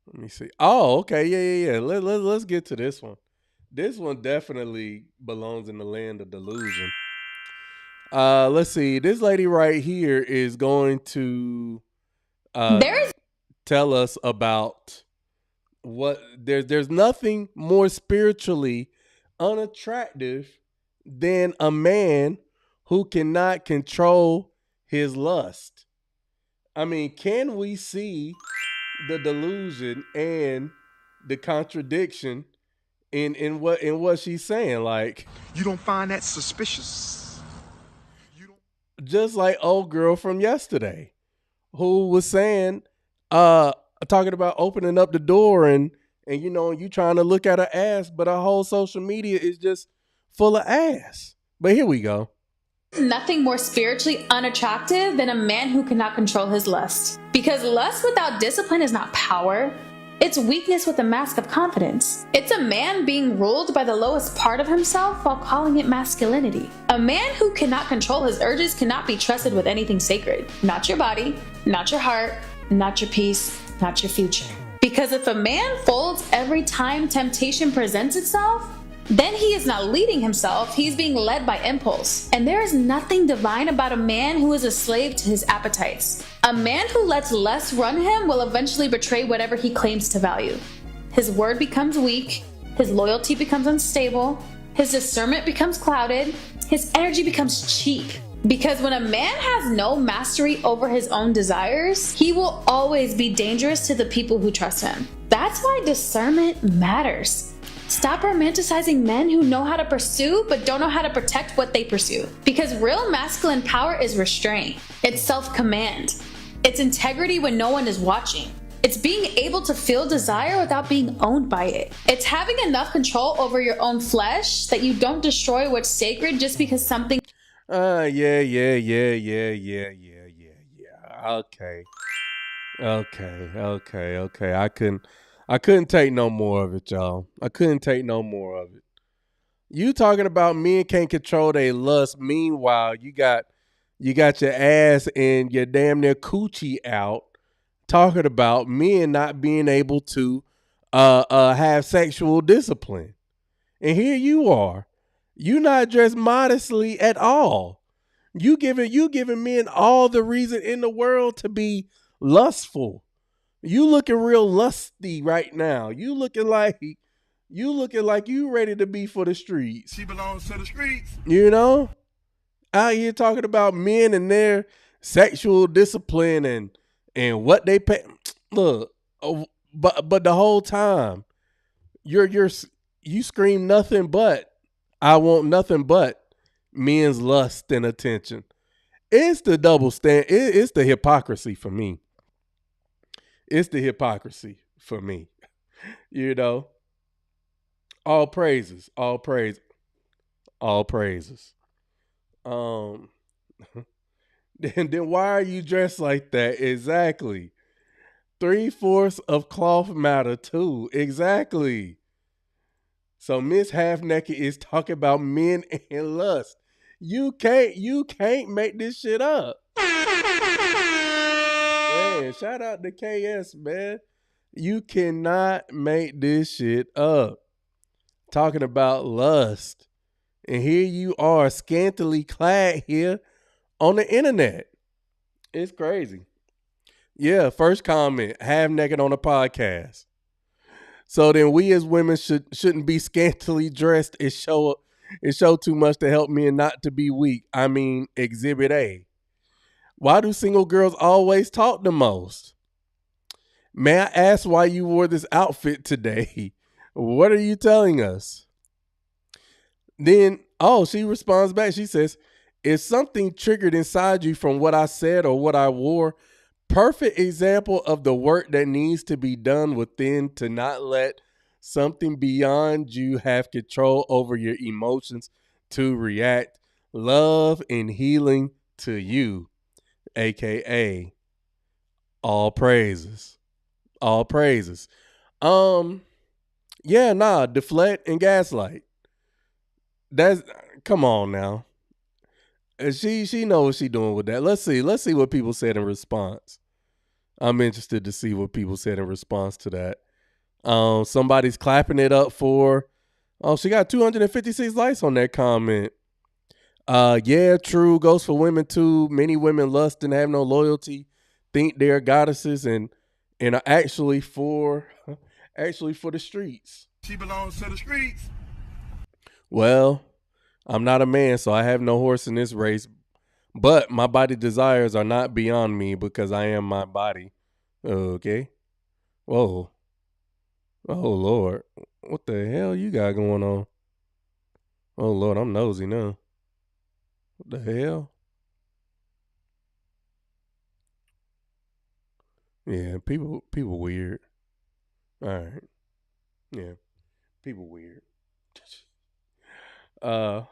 Let me see. Oh, okay. Yeah. Let's get to this one. This one definitely belongs in the land of delusion. Let's see. This lady right here is going to tell us about what there's nothing more spiritually unattractive than a man who cannot control his lust. I mean, can we see the delusion and the contradiction in what she's saying? Like, You don't find that suspicious? just like old girl from yesterday who was saying, talking about opening up the door and you know, you trying to look at her ass, but her whole social media is just full of ass. But here we go. Nothing more spiritually unattractive than a man who cannot control his lust. Because lust without discipline is not power. It's weakness with a mask of confidence. It's a man being ruled by the lowest part of himself while calling it masculinity. A man who cannot control his urges cannot be trusted with anything sacred. Not your body, not your heart, not your peace, not your future. Because if a man folds every time temptation presents itself, then he is not leading himself, he's being led by impulse. And there is nothing divine about a man who is a slave to his appetites. A man who lets lust run him will eventually betray whatever he claims to value. His word becomes weak, his loyalty becomes unstable, his discernment becomes clouded, his energy becomes cheap. Because when a man has no mastery over his own desires, he will always be dangerous to the people who trust him. That's why discernment matters. Stop romanticizing men who know how to pursue but don't know how to protect what they pursue. Because real masculine power is restraint. It's self-command. It's integrity when no one is watching. It's being able to feel desire without being owned by it. It's having enough control over your own flesh that you don't destroy what's sacred just because something... Yeah. Okay. I couldn't take no more of it, y'all. I couldn't take no more of it. You talking about men can't control their lust. Meanwhile, you got your ass and your damn near coochie out talking about men not being able to have sexual discipline. And here you are. You not dressed modestly at all. You giving men all the reason in the world to be lustful. You looking real lusty right now. You looking like you ready to be for the streets. She belongs to the streets. You know? Out here talking about men and their sexual discipline and what they pay. Look, but the whole time you scream nothing but I want nothing but men's lust and attention. It's the double stand. It's the hypocrisy for me. It's the hypocrisy for me. You know? All praises. Then why are you dressed like that? Exactly. 3/4 of cloth matter too. Exactly. So Miss Half Naked is talking about men and lust. You can't make this shit up. Man, shout out to KS, man. You cannot make this shit up. Talking about lust. And here you are, scantily clad here on the internet. It's crazy. Yeah, first comment, half naked on a podcast. So then we as women shouldn't be scantily dressed and show too much to help men not to be weak. I mean, Exhibit A. Why do single girls always talk the most? May I ask why you wore this outfit today? What are you telling us? Then, she responds back. She says, if something triggered inside you from what I said or what I wore, perfect example of the work that needs to be done within to not let something beyond you have control over your emotions to react. Love and healing to you, aka all praises. All praises. Deflect and gaslight. Come on now. She knows what she's doing with that. Let's see what people said in response. I'm interested to see what people said in response to that. Somebody's clapping it up for. She got 256 likes on that comment. Yeah, true. Goes for women too. Many women lust and have no loyalty, think they're goddesses and are actually for the streets. She belongs to the streets. Well, I'm not a man, so I have no horse in this race. But my body desires are not beyond me because I am my body. Okay. Whoa. Oh, Lord. What the hell you got going on? Oh, Lord, I'm nosy now. What the hell? Yeah, people weird. All right. Yeah, people weird. Her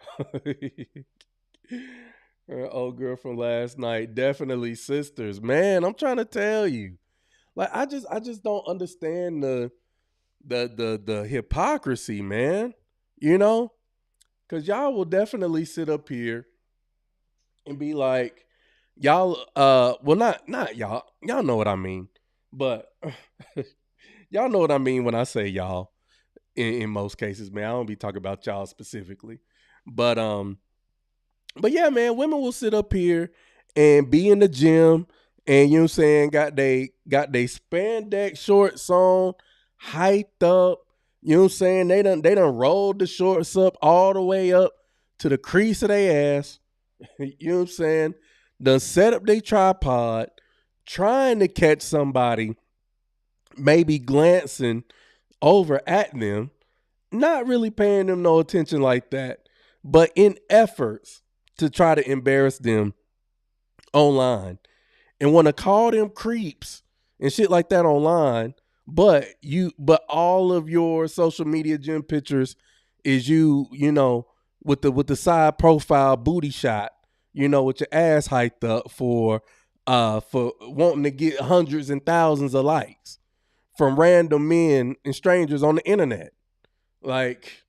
old girl from last night, definitely sisters. Man, I'm trying to tell you. Like I just don't understand the hypocrisy, man. You know? Cause y'all will definitely sit up here and be like, y'all, well not y'all. Y'all know what I mean. But y'all know what I mean when I say y'all in most cases, man. I don't be talking about y'all specifically. But yeah, man, women will sit up here and be in the gym and you know what I'm saying, got they spandex shorts on, hyped up, you know what I'm saying? They done rolled the shorts up all the way up to the crease of their ass. You know what I'm saying? Done set up their tripod, trying to catch somebody, maybe glancing over at them, not really paying them no attention like that, but in efforts to try to embarrass them online and want to call them creeps and shit like that online. But all of your social media gym pictures is you know, with the side profile booty shot, you know, with your ass hiked up for wanting to get hundreds and thousands of likes from random men and strangers on the internet. Like,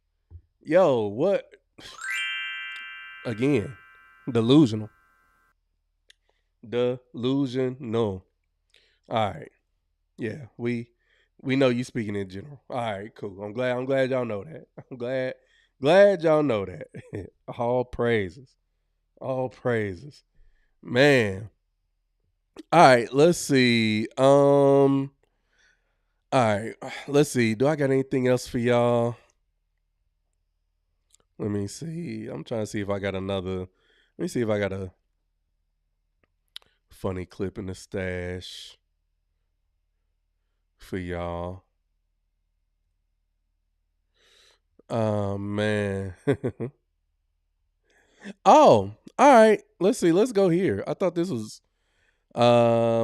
yo, what? Again, delusional. Delusional. All right. Yeah, we know you speaking in general. All right, cool. I'm glad y'all know that. I'm glad y'all know that. All praises. All praises. Man. All right, let's see. All right, let's see. Do I got anything else for y'all? Let me see. I'm trying to see if I got another. Let me see if I got a funny clip in the stash for y'all. Oh, man. Oh, all right. Let's see. Let's go here. I thought this was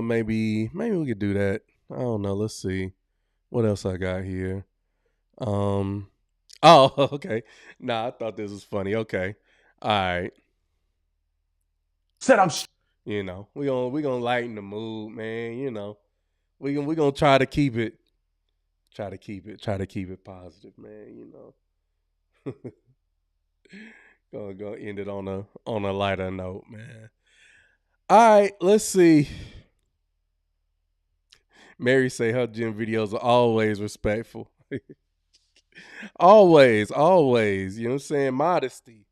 maybe we could do that. I don't know. Let's see. What else I got here? Oh, okay. Nah, I thought this was funny. Okay. All right. Said I'm you know, we gonna lighten the mood, man. You know. We gonna try to keep it positive, man, you know. Gonna end it on a lighter note, man. All right, let's see. Mary say her gym videos are always respectful. always, you know what I'm saying? Modesty,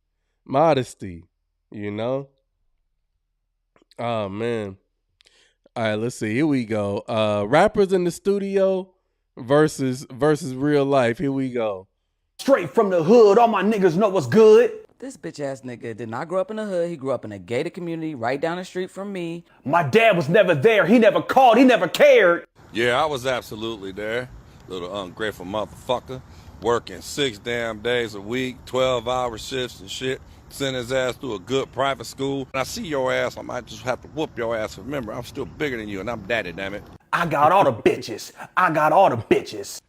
you know? Oh, man. All right, let's see. Here we go. Rappers in the studio versus real life. Here we go. Straight from the hood, all my niggas know what's good. This bitch ass nigga did not grow up in the hood. He grew up in a gated community right down the street from me. My dad was never there. He never called. He never cared. Yeah, I was absolutely there. Little ungrateful motherfucker. Working 6 damn days a week, 12-hour shifts and shit. Send his ass through a good private school. When I see your ass, I might just have to whoop your ass. Remember, I'm still bigger than you, and I'm daddy, damn it. I got all the bitches.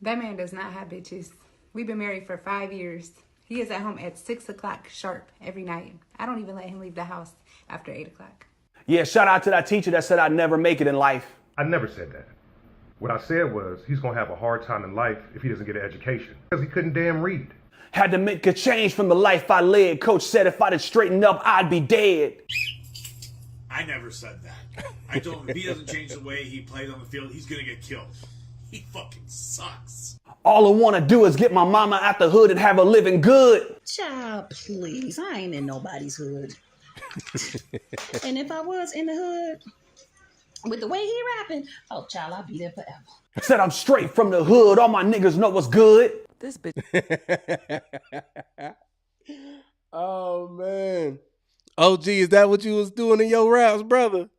That man does not have bitches. We've been married for 5 years. He is at home at 6 o'clock sharp every night. I don't even let him leave the house after 8 o'clock. Yeah, shout out to that teacher that said I'd never make it in life. I never said that. What I said was he's going to have a hard time in life if he doesn't get an education. Because he couldn't damn read. Had to make a change from the life I led. Coach said if I'd have straightened up, I'd be dead. I never said that. I told him if he doesn't change the way he plays on the field, he's going to get killed. He fucking sucks. All I want to do is get my mama out the hood and have her living good. Child, please. I ain't in nobody's hood. And if I was in the hood, with the way he rapping, oh, child, I'll be there forever. Said I'm straight from the hood. All my niggas know what's good. This bitch. Oh, man. OG, is that what you was doing in your raps, brother?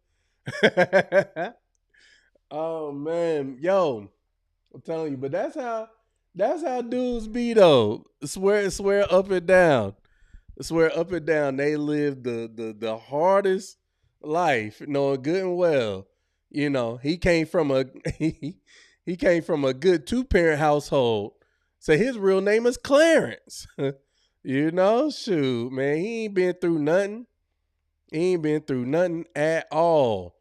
Oh, man. Yo, I'm telling you, but that's how dudes be, though. Swear up and down. Swear up and down. They live the hardest life, knowing good and well. You know, he came from a good 2-parent household. So his real name is Clarence. You know, shoot, man, he ain't been through nothing. He ain't been through nothing at all.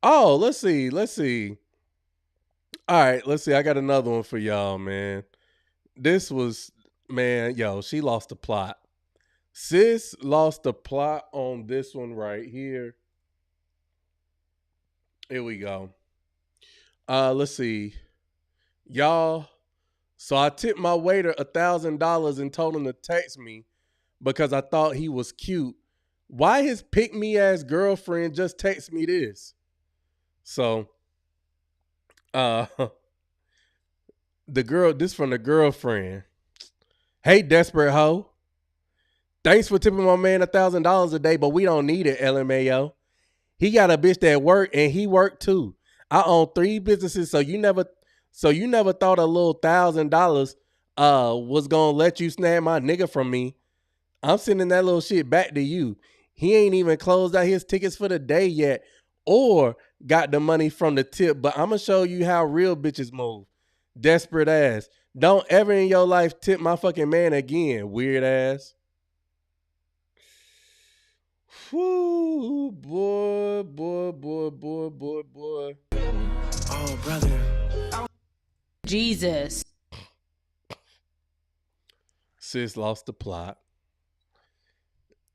Oh, let's see. All right, let's see. I got another one for y'all, man. This was, man, yo, she lost the plot. Sis lost the plot on this one right here. Here we go. Let's see. Y'all, so I tipped my waiter $1,000 and told him to text me because I thought he was cute. Why his pick-me-ass girlfriend just text me this? So, this from the girlfriend. Hey, desperate hoe. Thanks for tipping my man $1,000 a day, but we don't need it, LMAO. He got a bitch that work and he worked too. I own 3 businesses, so you never thought a little $1,000 was gonna let you snag my nigga from me. I'm sending that little shit back to you. He ain't even closed out his tickets for the day yet or got the money from the tip, but I'm gonna show you how real bitches move. Desperate ass. Don't ever in your life tip my fucking man again, weird ass. Whoo, boy. Oh, brother. Jesus. Sis lost the plot.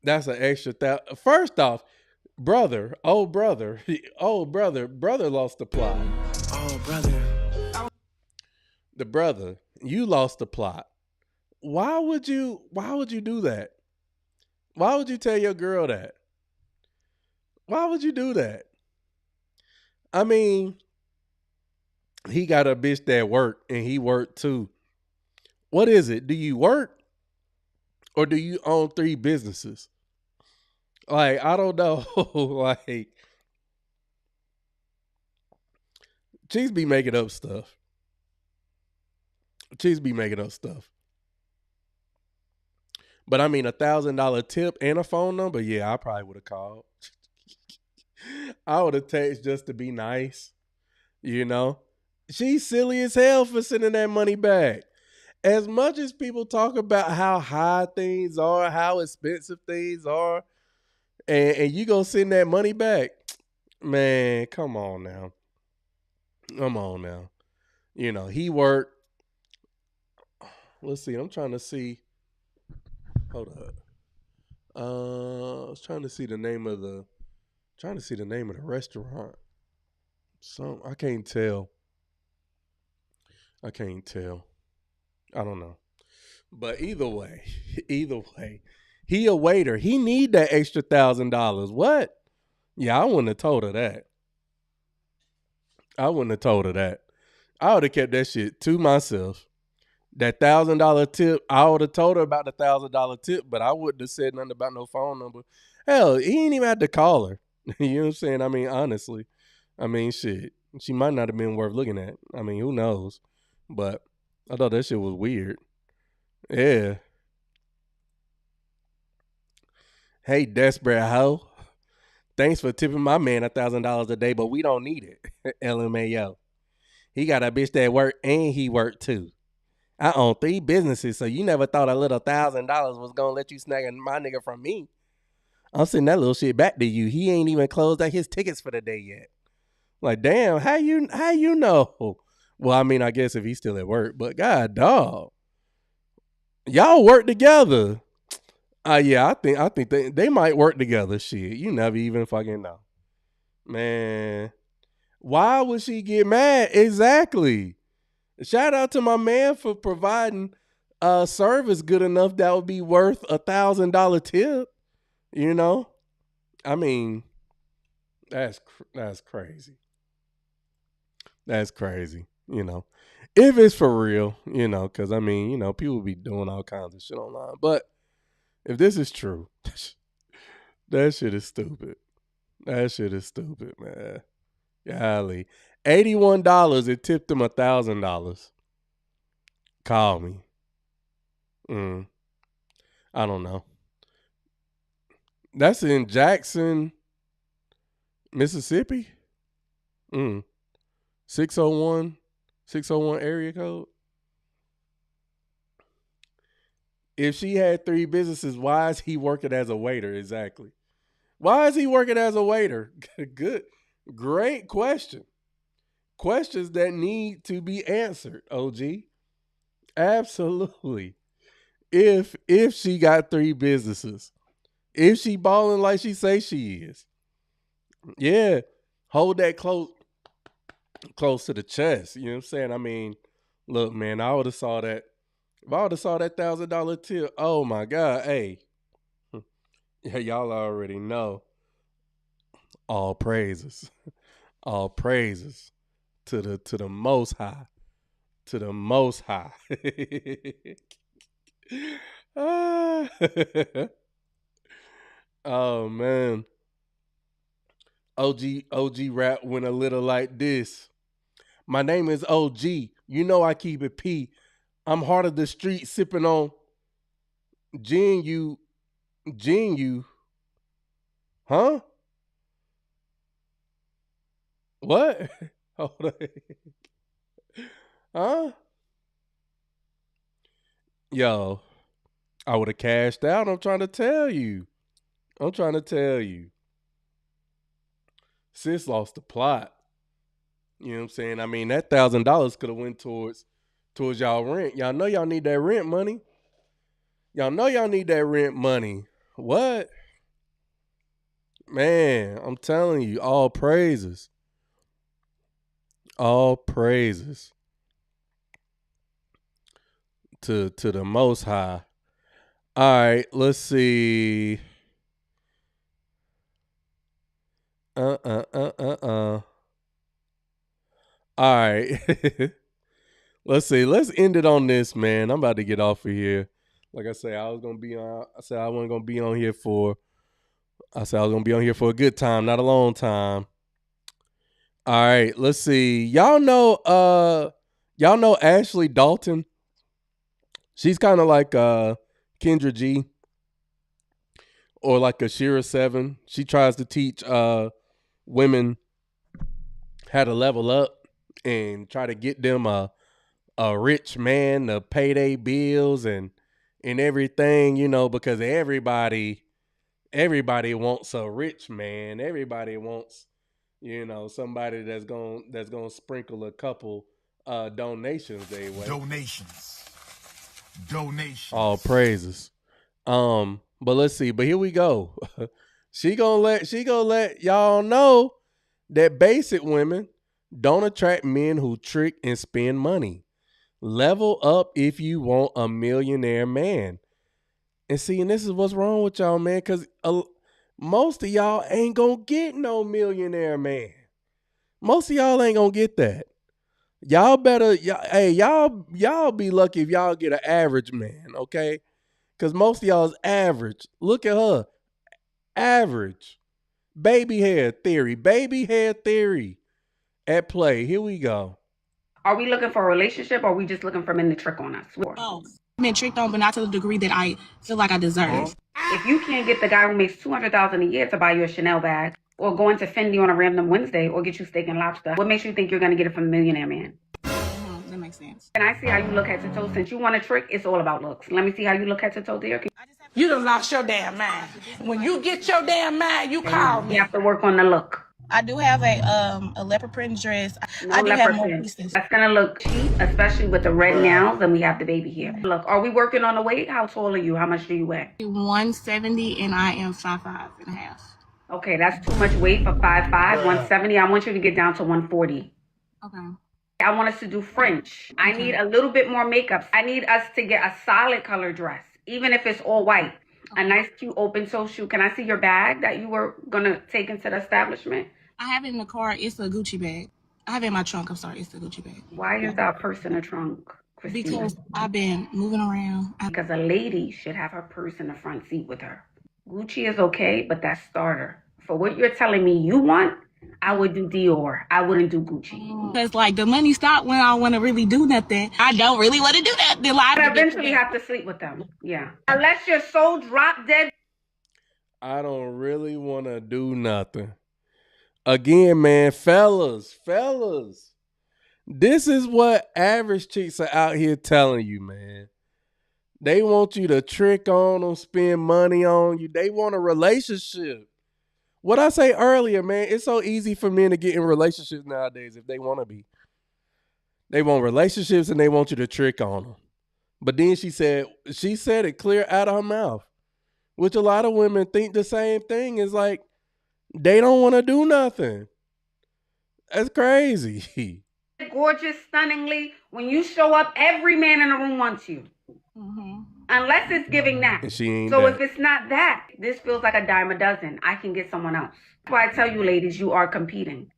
That's an extra First off, brother lost the plot. Oh, brother. The brother, you lost the plot. Why would you do that? Why would you tell your girl that? Why would you do that? I mean, he got a bitch that worked and he worked too. What is it? Do you work or do you own 3 businesses? Like, I don't know. Like, chicks be making up stuff. But I mean, $1,000 tip and a phone number. Yeah, I probably would have called. I would have texted just to be nice. You know, she's silly as hell for sending that money back. As much as people talk about how high things are, how expensive things are, and you go send that money back, man, come on now. You know, he worked. Let's see. I'm trying to see. Hold up. I was trying to see the name of the restaurant. I can't tell. I don't know. But either way, he a waiter. He need that extra $1,000. What? Yeah, I wouldn't have told her that. I would have kept that shit to myself. That $1,000 tip, I would have told her about the $1,000 tip, but I wouldn't have said nothing about no phone number. Hell, he ain't even had to call her. You know what I'm saying? I mean, honestly. I mean, shit. She might not have been worth looking at. I mean, who knows? But I thought that shit was weird. Yeah. Hey, desperate hoe. Thanks for tipping my man $1,000 a day, but we don't need it. LMAO. He got a bitch that work and he worked too. I own 3 businesses, so you never thought a little $1,000 was gonna let you snag my nigga from me. I'm sending that little shit back to you. He ain't even closed out his tickets for the day yet. Like, damn, how you know? Well, I mean, I guess if he's still at work, but god dog. Y'all work together. Yeah, I think they might work together. Shit, you never even fucking know. Man, why would she get mad? Exactly. Shout out to my man for providing service good enough that would be worth $1,000 tip. You know, I mean, that's crazy. That's crazy. You know, if it's for real, you know, because I mean, you know, people be doing all kinds of shit online. But if this is true, that shit is stupid. Man. Golly. $81. It tipped him $1,000. Call me. I don't know. That's in Jackson, Mississippi. 601 area code. If she had 3 businesses, why is he working as a waiter? Exactly. Why is he working as a waiter? Great question. questions that need to be answered, OG. Absolutely. If she got 3 businesses, if she balling like she say she is, yeah, hold that close to the chest. You know what I'm saying? I mean, look, man, I would have saw that. If I would have saw that $1,000 tip, oh my God, hey, yeah, y'all already know. All praises to the Most High, to the Most High. Oh man, OG rap went a little like this. My name is OG. You know I keep it P. I'm hard of the street sipping on gin you. Huh? What? Hold on. Huh? Yo, I would have cashed out. I'm trying to tell you. Sis lost the plot. You know what I'm saying? I mean, that $1,000 could have went towards y'all rent. Y'all know y'all need that rent money. What? Man, I'm telling you, all praises. All praises to the Most High. All right, let's see. All right. Let's see. Let's end it on this, man. I'm about to get off of here. Like I said, I wasn't gonna be on here for a good time, not a long time. All right, let's see. Y'all know Ashley Dalton. She's kind of like Kendra G or like a Shira 7. She tries to teach women how to level up and try to get them a rich man to pay their bills and everything, you know, because everybody wants a rich man. Everybody wants, you know, somebody that's gonna sprinkle a couple donations their way. Donations. All praises. But let's see. But here we go. She gonna let y'all know that basic women don't attract men who trick and spend money. Level up if you want a millionaire man. And see, and this is what's wrong with y'all, man, because most of y'all ain't gonna get no millionaire man. Most of y'all ain't gonna get that. Y'all better, y'all be lucky if y'all get an average man, okay? Because most of y'all is average. Look at her. Average. Baby hair theory at play. Here we go. Are we looking for a relationship or are we just looking for men to trick on us? Oh, I've been tricked on, but not to the degree that I feel like I deserve. If you can't get the guy who makes $200,000 a year to buy you a Chanel bag or go into Fendi on a random Wednesday or get you steak and lobster, what makes you think you're going to get it from a millionaire man? That makes sense. Can I see how you look head to toe? Since you want a trick, it's all about looks. Let me see how you look head to toe, dear. You done lost your damn mind. When you get your damn mind, you call me. You have to work on the look. I do have a leopard print dress. No I do leopard have more print. pieces. That's gonna look cheap, especially with the red nails, and we have the baby here. Look, are we working on the weight? How tall are you? How much do you weigh? 170 and I am 5'5" and a half. Okay, that's too much weight for 5'5", 170. I want you to get down to 140. Okay. I want us to do French. I need a little bit more makeup. I need us to get a solid color dress, even if it's all white. A nice, cute, open-toe shoe. Can I see your bag that you were gonna take into the establishment? I have it in the car. It's a Gucci bag. I have it in my trunk. I'm sorry. It's a Gucci bag. Why is that purse in the trunk, Christina? Because I've been moving around. Because a lady should have her purse in the front seat with her. Gucci is okay, but that's starter. For what you're telling me you want, I would do Dior. I wouldn't do Gucci. Because like the money stopped when I want to really do nothing. I don't really want to do that. Then I eventually have to sleep with them. Yeah. Unless you're so drop dead. I don't really want to do nothing. Again, man, fellas, this is what average chicks are out here telling you, man. They want you to trick on them, spend money on you. They want a relationship. What I say earlier, man, it's so easy for men to get in relationships nowadays if they want to be. They want relationships and they want you to trick on them. But then she said it clear out of her mouth, which a lot of women think the same thing. Is like they don't want to do nothing. That's crazy. Gorgeous, stunningly. When you show up, every man in the room wants you. Unless it's giving that. And she ain't So that. if it's not that, this feels like a dime a dozen. I can get someone else. That's why I tell you, ladies, you are competing.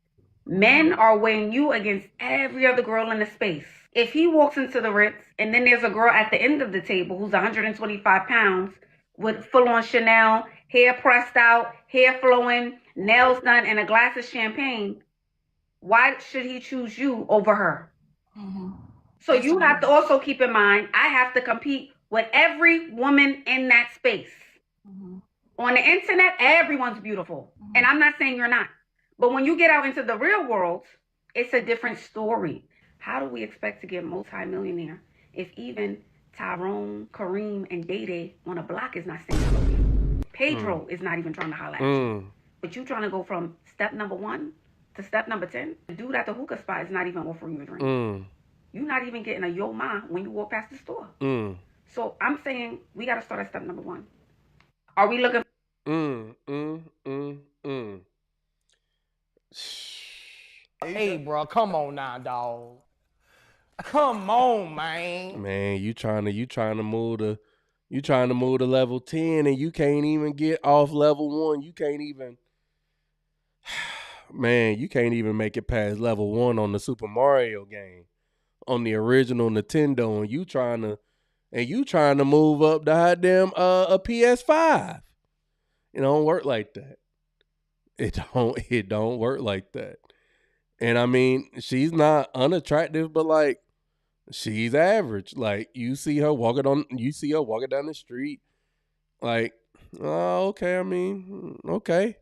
Men are weighing you against every other girl in the space. If he walks into the Ritz and then there's a girl at the end of the table who's 125 pounds with full-on Chanel, hair pressed out, hair flowing, nails done, and a glass of champagne, why should he choose you over her? So you have to also keep in mind, I have to compete with every woman in that space. On the internet, everyone's beautiful. And I'm not saying you're not. But when you get out into the real world, it's a different story. How do we expect to get multi-millionaire if even Tyrone, Kareem, and Day on a block is not saying hello to you? Pedro is not even trying to holler at you. But you trying to go from step number 1 to step number 10? The dude at the hookah spot is not even offering you a drink. You're not even getting a yo ma when you walk past the store. So I'm saying we got to start at step number 1. Are we looking? Hey, bro, come on now, dog. Come on, man. Man, you trying to move to level 10 and you can't even get off level 1. You can't even make it past level 1 on the Super Mario game, on the original Nintendo, and you trying to move up the goddamn a PS5. It don't work like that. It don't work like that. And I mean, she's not unattractive, but like she's average. Like you see her walking down the street. Like, oh, okay. I mean, okay.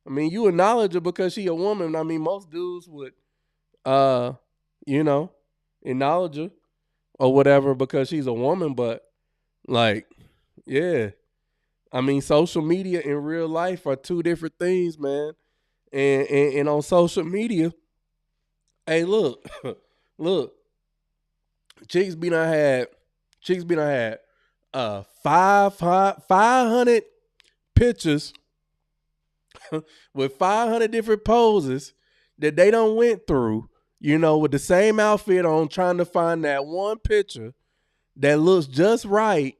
I mean, you acknowledge her because she a woman. I mean, most dudes would, acknowledge her or whatever because she's a woman. But like, yeah. I mean, social media and real life are two different things, man. And on social media, hey, look, chicks be done had 500 pictures with 500 different poses that they done went through, with the same outfit on, trying to find that one picture that looks just right.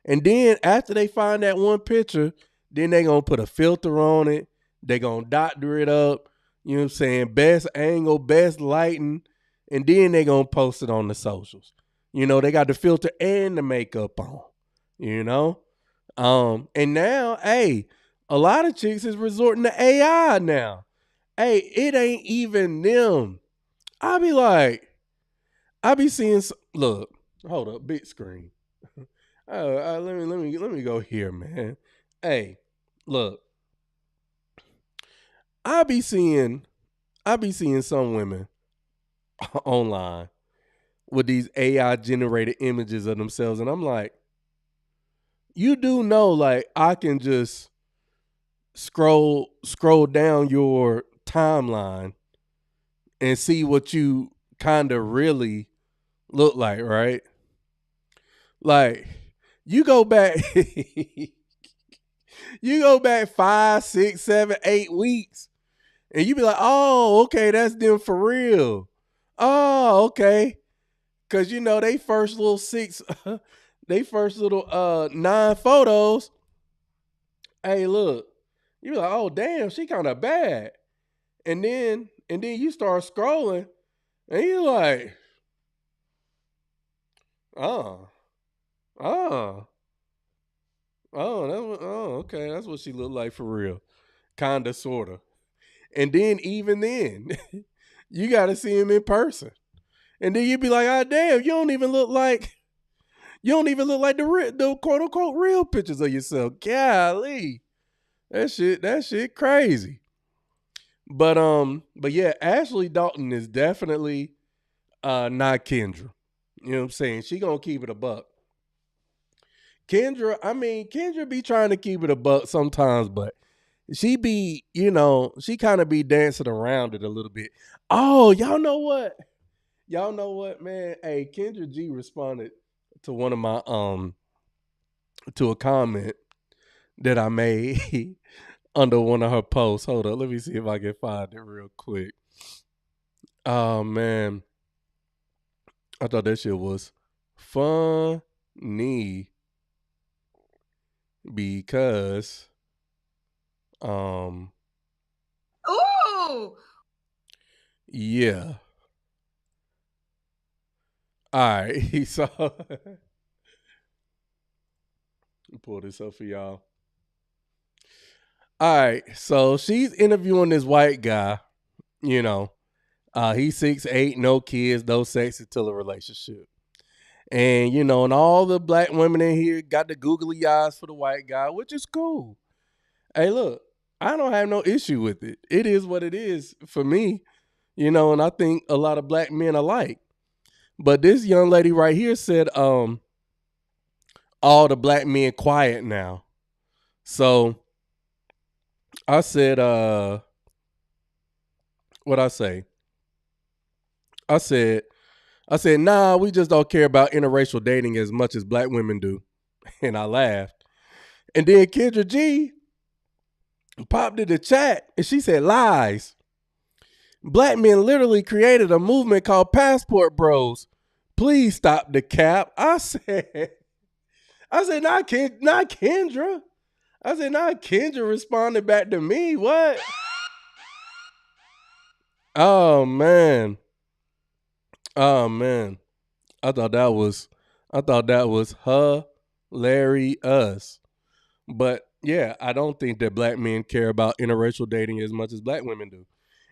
And then after they find that one picture, then they going to put a filter on it. They going to doctor it up. You know what I'm saying? Best angle, best lighting. And then they going to post it on the socials. They got the filter and the makeup on, And now, hey, a lot of chicks is resorting to AI now. Hey, it ain't even them. I be seeing, look, hold up, big screen. Let me go here, man. Hey, look. I be seeing some women online with these AI generated images of themselves, and I'm like, you do know, like, I can just scroll down your timeline and see what you kind of really look like, right? Like, you go back 5, 6, 7, 8 weeks, and you be like, oh, okay, that's them for real. Oh, okay. Cause they first little 9 photos. Hey, look, you be like, oh damn, she kind of bad. And then you start scrolling, and you're like, okay, that's what she looked like for real. Kinda, sorta. And then even then, you gotta see him in person. And then you be like, oh damn, you don't even look like the quote unquote real pictures of yourself. Golly. That shit crazy. But yeah, Ashley Dalton is definitely not Kendra. You know what I'm saying? She gonna keep it a buck. Kendra be trying to keep it a buck sometimes, but she be, she kind of be dancing around it a little bit. Oh, y'all know what? Y'all know what, man? Hey, Kendra G responded to one of my to a comment that I made under one of her posts. Hold on, let me see if I can find it real quick. Oh man, I thought that shit was funny because Ooh. yeah. All right, so pull this up for y'all. All right, so she's interviewing this white guy. He's 6'8", no kids, no sex until a relationship. And and all the black women in here got the googly eyes for the white guy, which is cool. Hey, look, I don't have no issue with it. It is what it is for me, and I think a lot of black men alike. But this young lady right here said, all the black men quiet now. So I said, what I say? I said, nah, we just don't care about interracial dating as much as black women do. And I laughed. And then Kendra G popped in the chat and she said, lies. Black men literally created a movement called Passport Bros. Please stop the cap. I said, not Kendra. I said, not Kendra responded back to me. What? Oh man. I thought that was hilarious. But yeah, I don't think that black men care about interracial dating as much as black women do.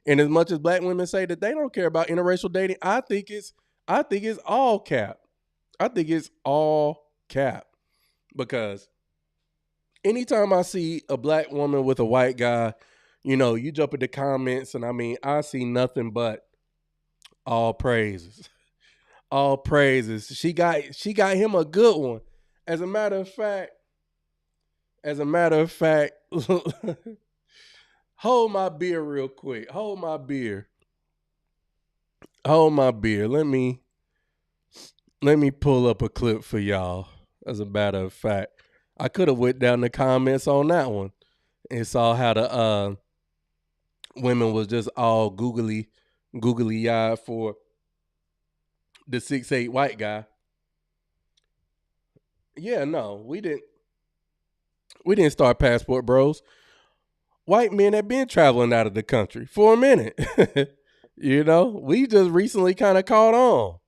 And as much as black women say that they don't care about interracial dating, I think it's all cap. I think it's all cap. Because anytime I see a black woman with a white guy, you jump in the comments and I see nothing but all praises. All praises. She got him a good one. As a matter of fact, hold my beer real quick. Hold my beer. Let me pull up a clip for y'all. As a matter of fact, I could have went down the comments on that one and saw how the women was just all googly eyed for the 6'8" white guy. Yeah, no, we didn't start Passport Bros. White men have been traveling out of the country for a minute. We just recently kind of caught on.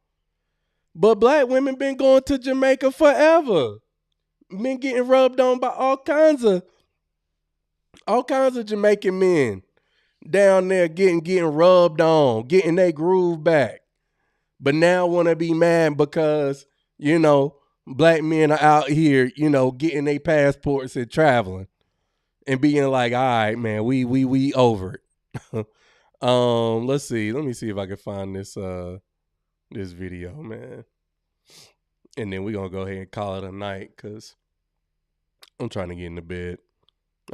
But black women been going to Jamaica forever. Been getting rubbed on by all kinds of Jamaican men down there getting rubbed on, getting their groove back. But now want to be mad because, black men are out here, getting their passports and traveling and being like, all right, man, we over it. Let's see. Let me see if I can find this video, man. And then we're going to go ahead and call it a night because I'm trying to get into bed.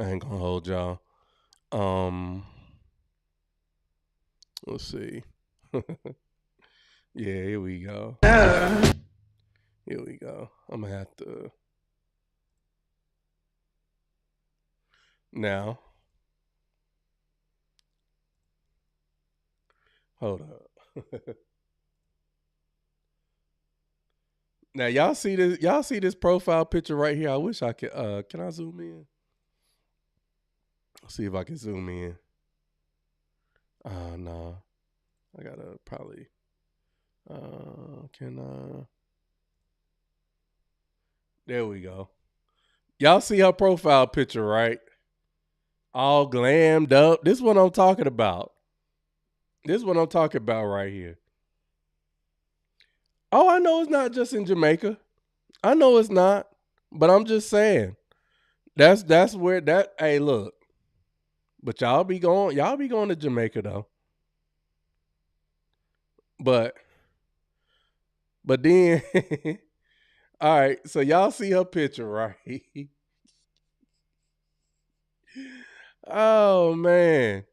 I ain't going to hold y'all. Let's see. Yeah, here we go. Here we go. I'm going to have to. Now. Hold up. Now y'all see this profile picture right here. I wish I could can I zoom in? Let's see if I can zoom in. No. I gotta probably there we go. Y'all see her profile picture, right? All glammed up. This is what I'm talking about. This is what I'm talking about right here. Oh, I know it's not just in Jamaica. I know it's not, but I'm just saying. That's where that. Hey, look. But y'all be going to Jamaica though. But then, all right. So y'all see her picture, right? Oh man.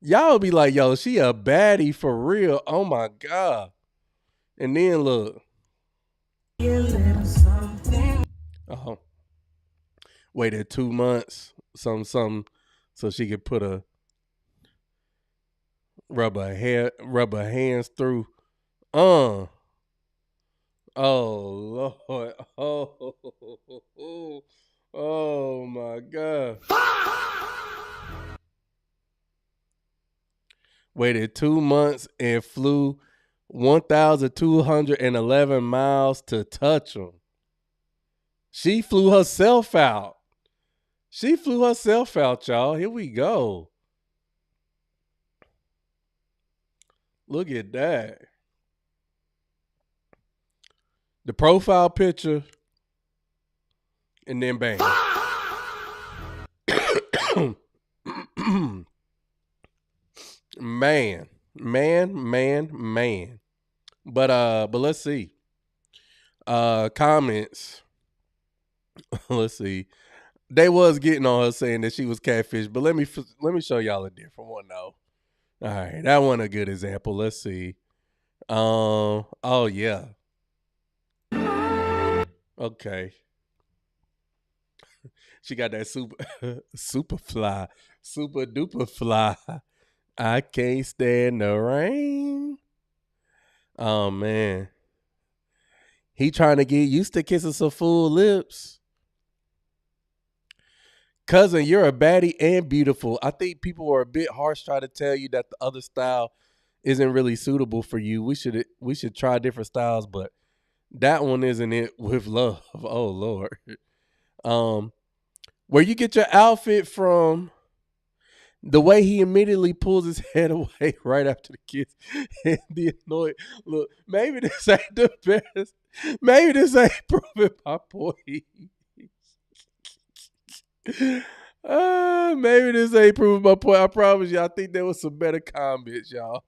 Y'all be like, yo, she a baddie for real. Oh my God. And then look. Oh. Waited 2 months, something, so she could put a rub her hands through. Oh Lord. Oh my God. Waited 2 months and flew 1,211 miles to touch him. She flew herself out. Y'all. Here we go. Look at that. The profile picture. And then bang. Man. But let's see. Comments. Let's see. They was getting on her saying that she was catfish, but let me show y'all a different one though. All right, that one a good example. Let's see. Oh yeah. Okay. She got that super duper fly. I can't stand the rain. Oh man. He trying to get used to kissing some full lips. Cousin, you're a baddie and beautiful. I think people are a bit harsh trying to tell you that the other style isn't really suitable for you. We should try different styles, but that one isn't it with love. Oh Lord. Where you get your outfit from, the way he immediately pulls his head away right after the kiss and the annoyed look. Maybe this ain't the best. Maybe this ain't proving my point. Maybe this ain't proving my point. I promise you, I think there was some better comments, y'all.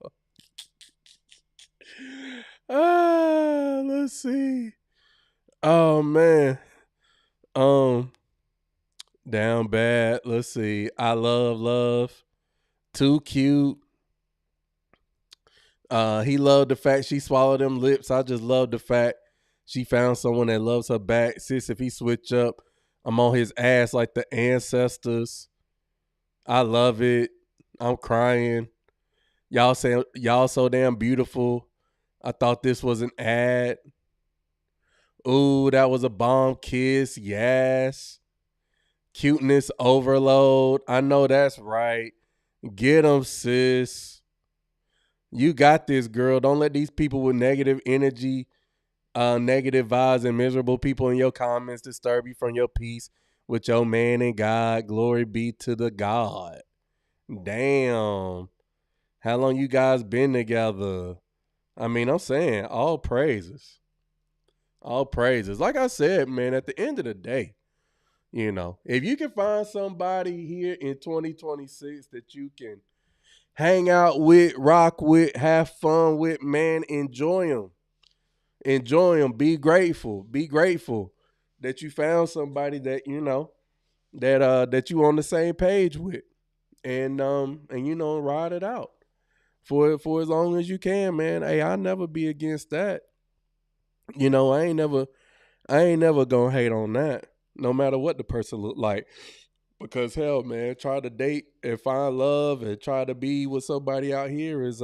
Let's see. Oh man. Down bad. Let's see. I love. Too cute. He loved the fact she swallowed them lips. I just love the fact she found someone that loves her back. Sis, if he switch up, I'm on his ass like the ancestors. I love it. I'm crying. Y'all so damn beautiful. I thought this was an ad. Ooh, that was a bomb kiss. Yes. Cuteness overload. I know that's right. Get them, sis. You got this, girl. Don't let these people with negative energy, negative vibes, and miserable people in your comments disturb you from your peace with your man and God. Glory be to the God. Damn. How long you guys been together? I mean, I'm saying all praises. All praises. Like I said, man, at the end of the day, you know, if you can find somebody here in 2026 that you can hang out with, rock with, have fun with, man, enjoy them. Enjoy them. Be grateful. Be grateful that you found somebody that, you know, that you on the same page with. And you know, ride it out for as long as you can, man. Hey, I'll never be against that. You know, I ain't never gonna hate on that, no matter what the person look like. Because hell, man, try to date and find love and try to be with somebody out here is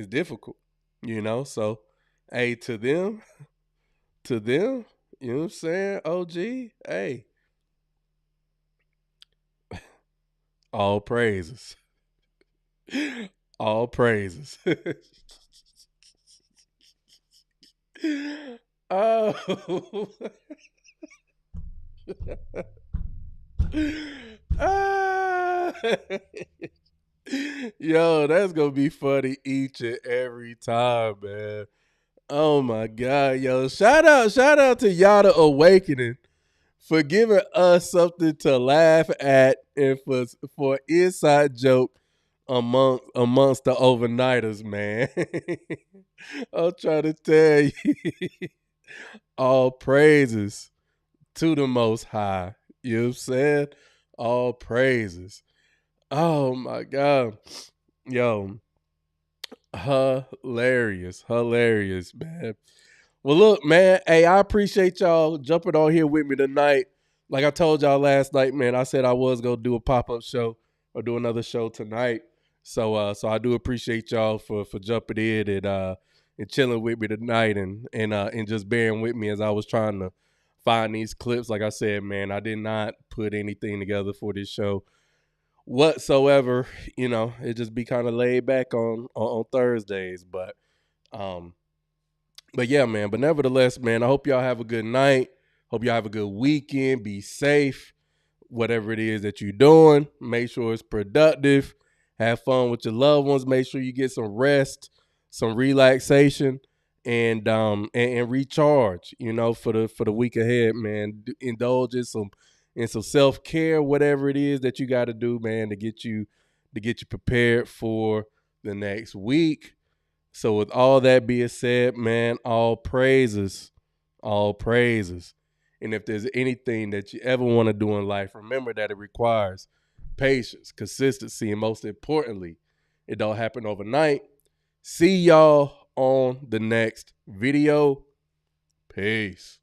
difficult, you know. So, hey, to them, you know what I'm saying? OG, hey, all praises, all praises. Oh. Yo, that's gonna be funny each and every time, man. Oh my God, yo. Shout out to Yada Awakening for giving us something to laugh at and for inside joke amongst the overnighters, man. I'm trying to tell you. All praises to the Most High. You know what I'm saying? All praises. Oh my God. Yo. Hilarious, man. Well, look, man. Hey, I appreciate y'all jumping on here with me tonight. Like I told y'all last night, man, I said I was gonna do a pop-up show or do another show tonight. So I do appreciate y'all for jumping in and chilling with me tonight and just bearing with me as I was trying to find these clips. Like I said, man, I did not put anything together for this show whatsoever. You know, it just be kind of laid back on Thursdays, but yeah, man. But nevertheless, man, I hope y'all have a good night. Hope y'all have a good weekend. Be safe. Whatever it is that you're doing, make sure it's productive. Have fun with your loved ones. Make sure you get some rest, some relaxation, and recharge. You know, for the week ahead, man. Indulge in some self-care, whatever it is that you got to do, man, to get you prepared for the next week. So with all that being said, man, all praises. And if there's anything that you ever want to do in life, remember that it requires patience, consistency, and most importantly, it don't happen overnight. See y'all on the next video. Peace.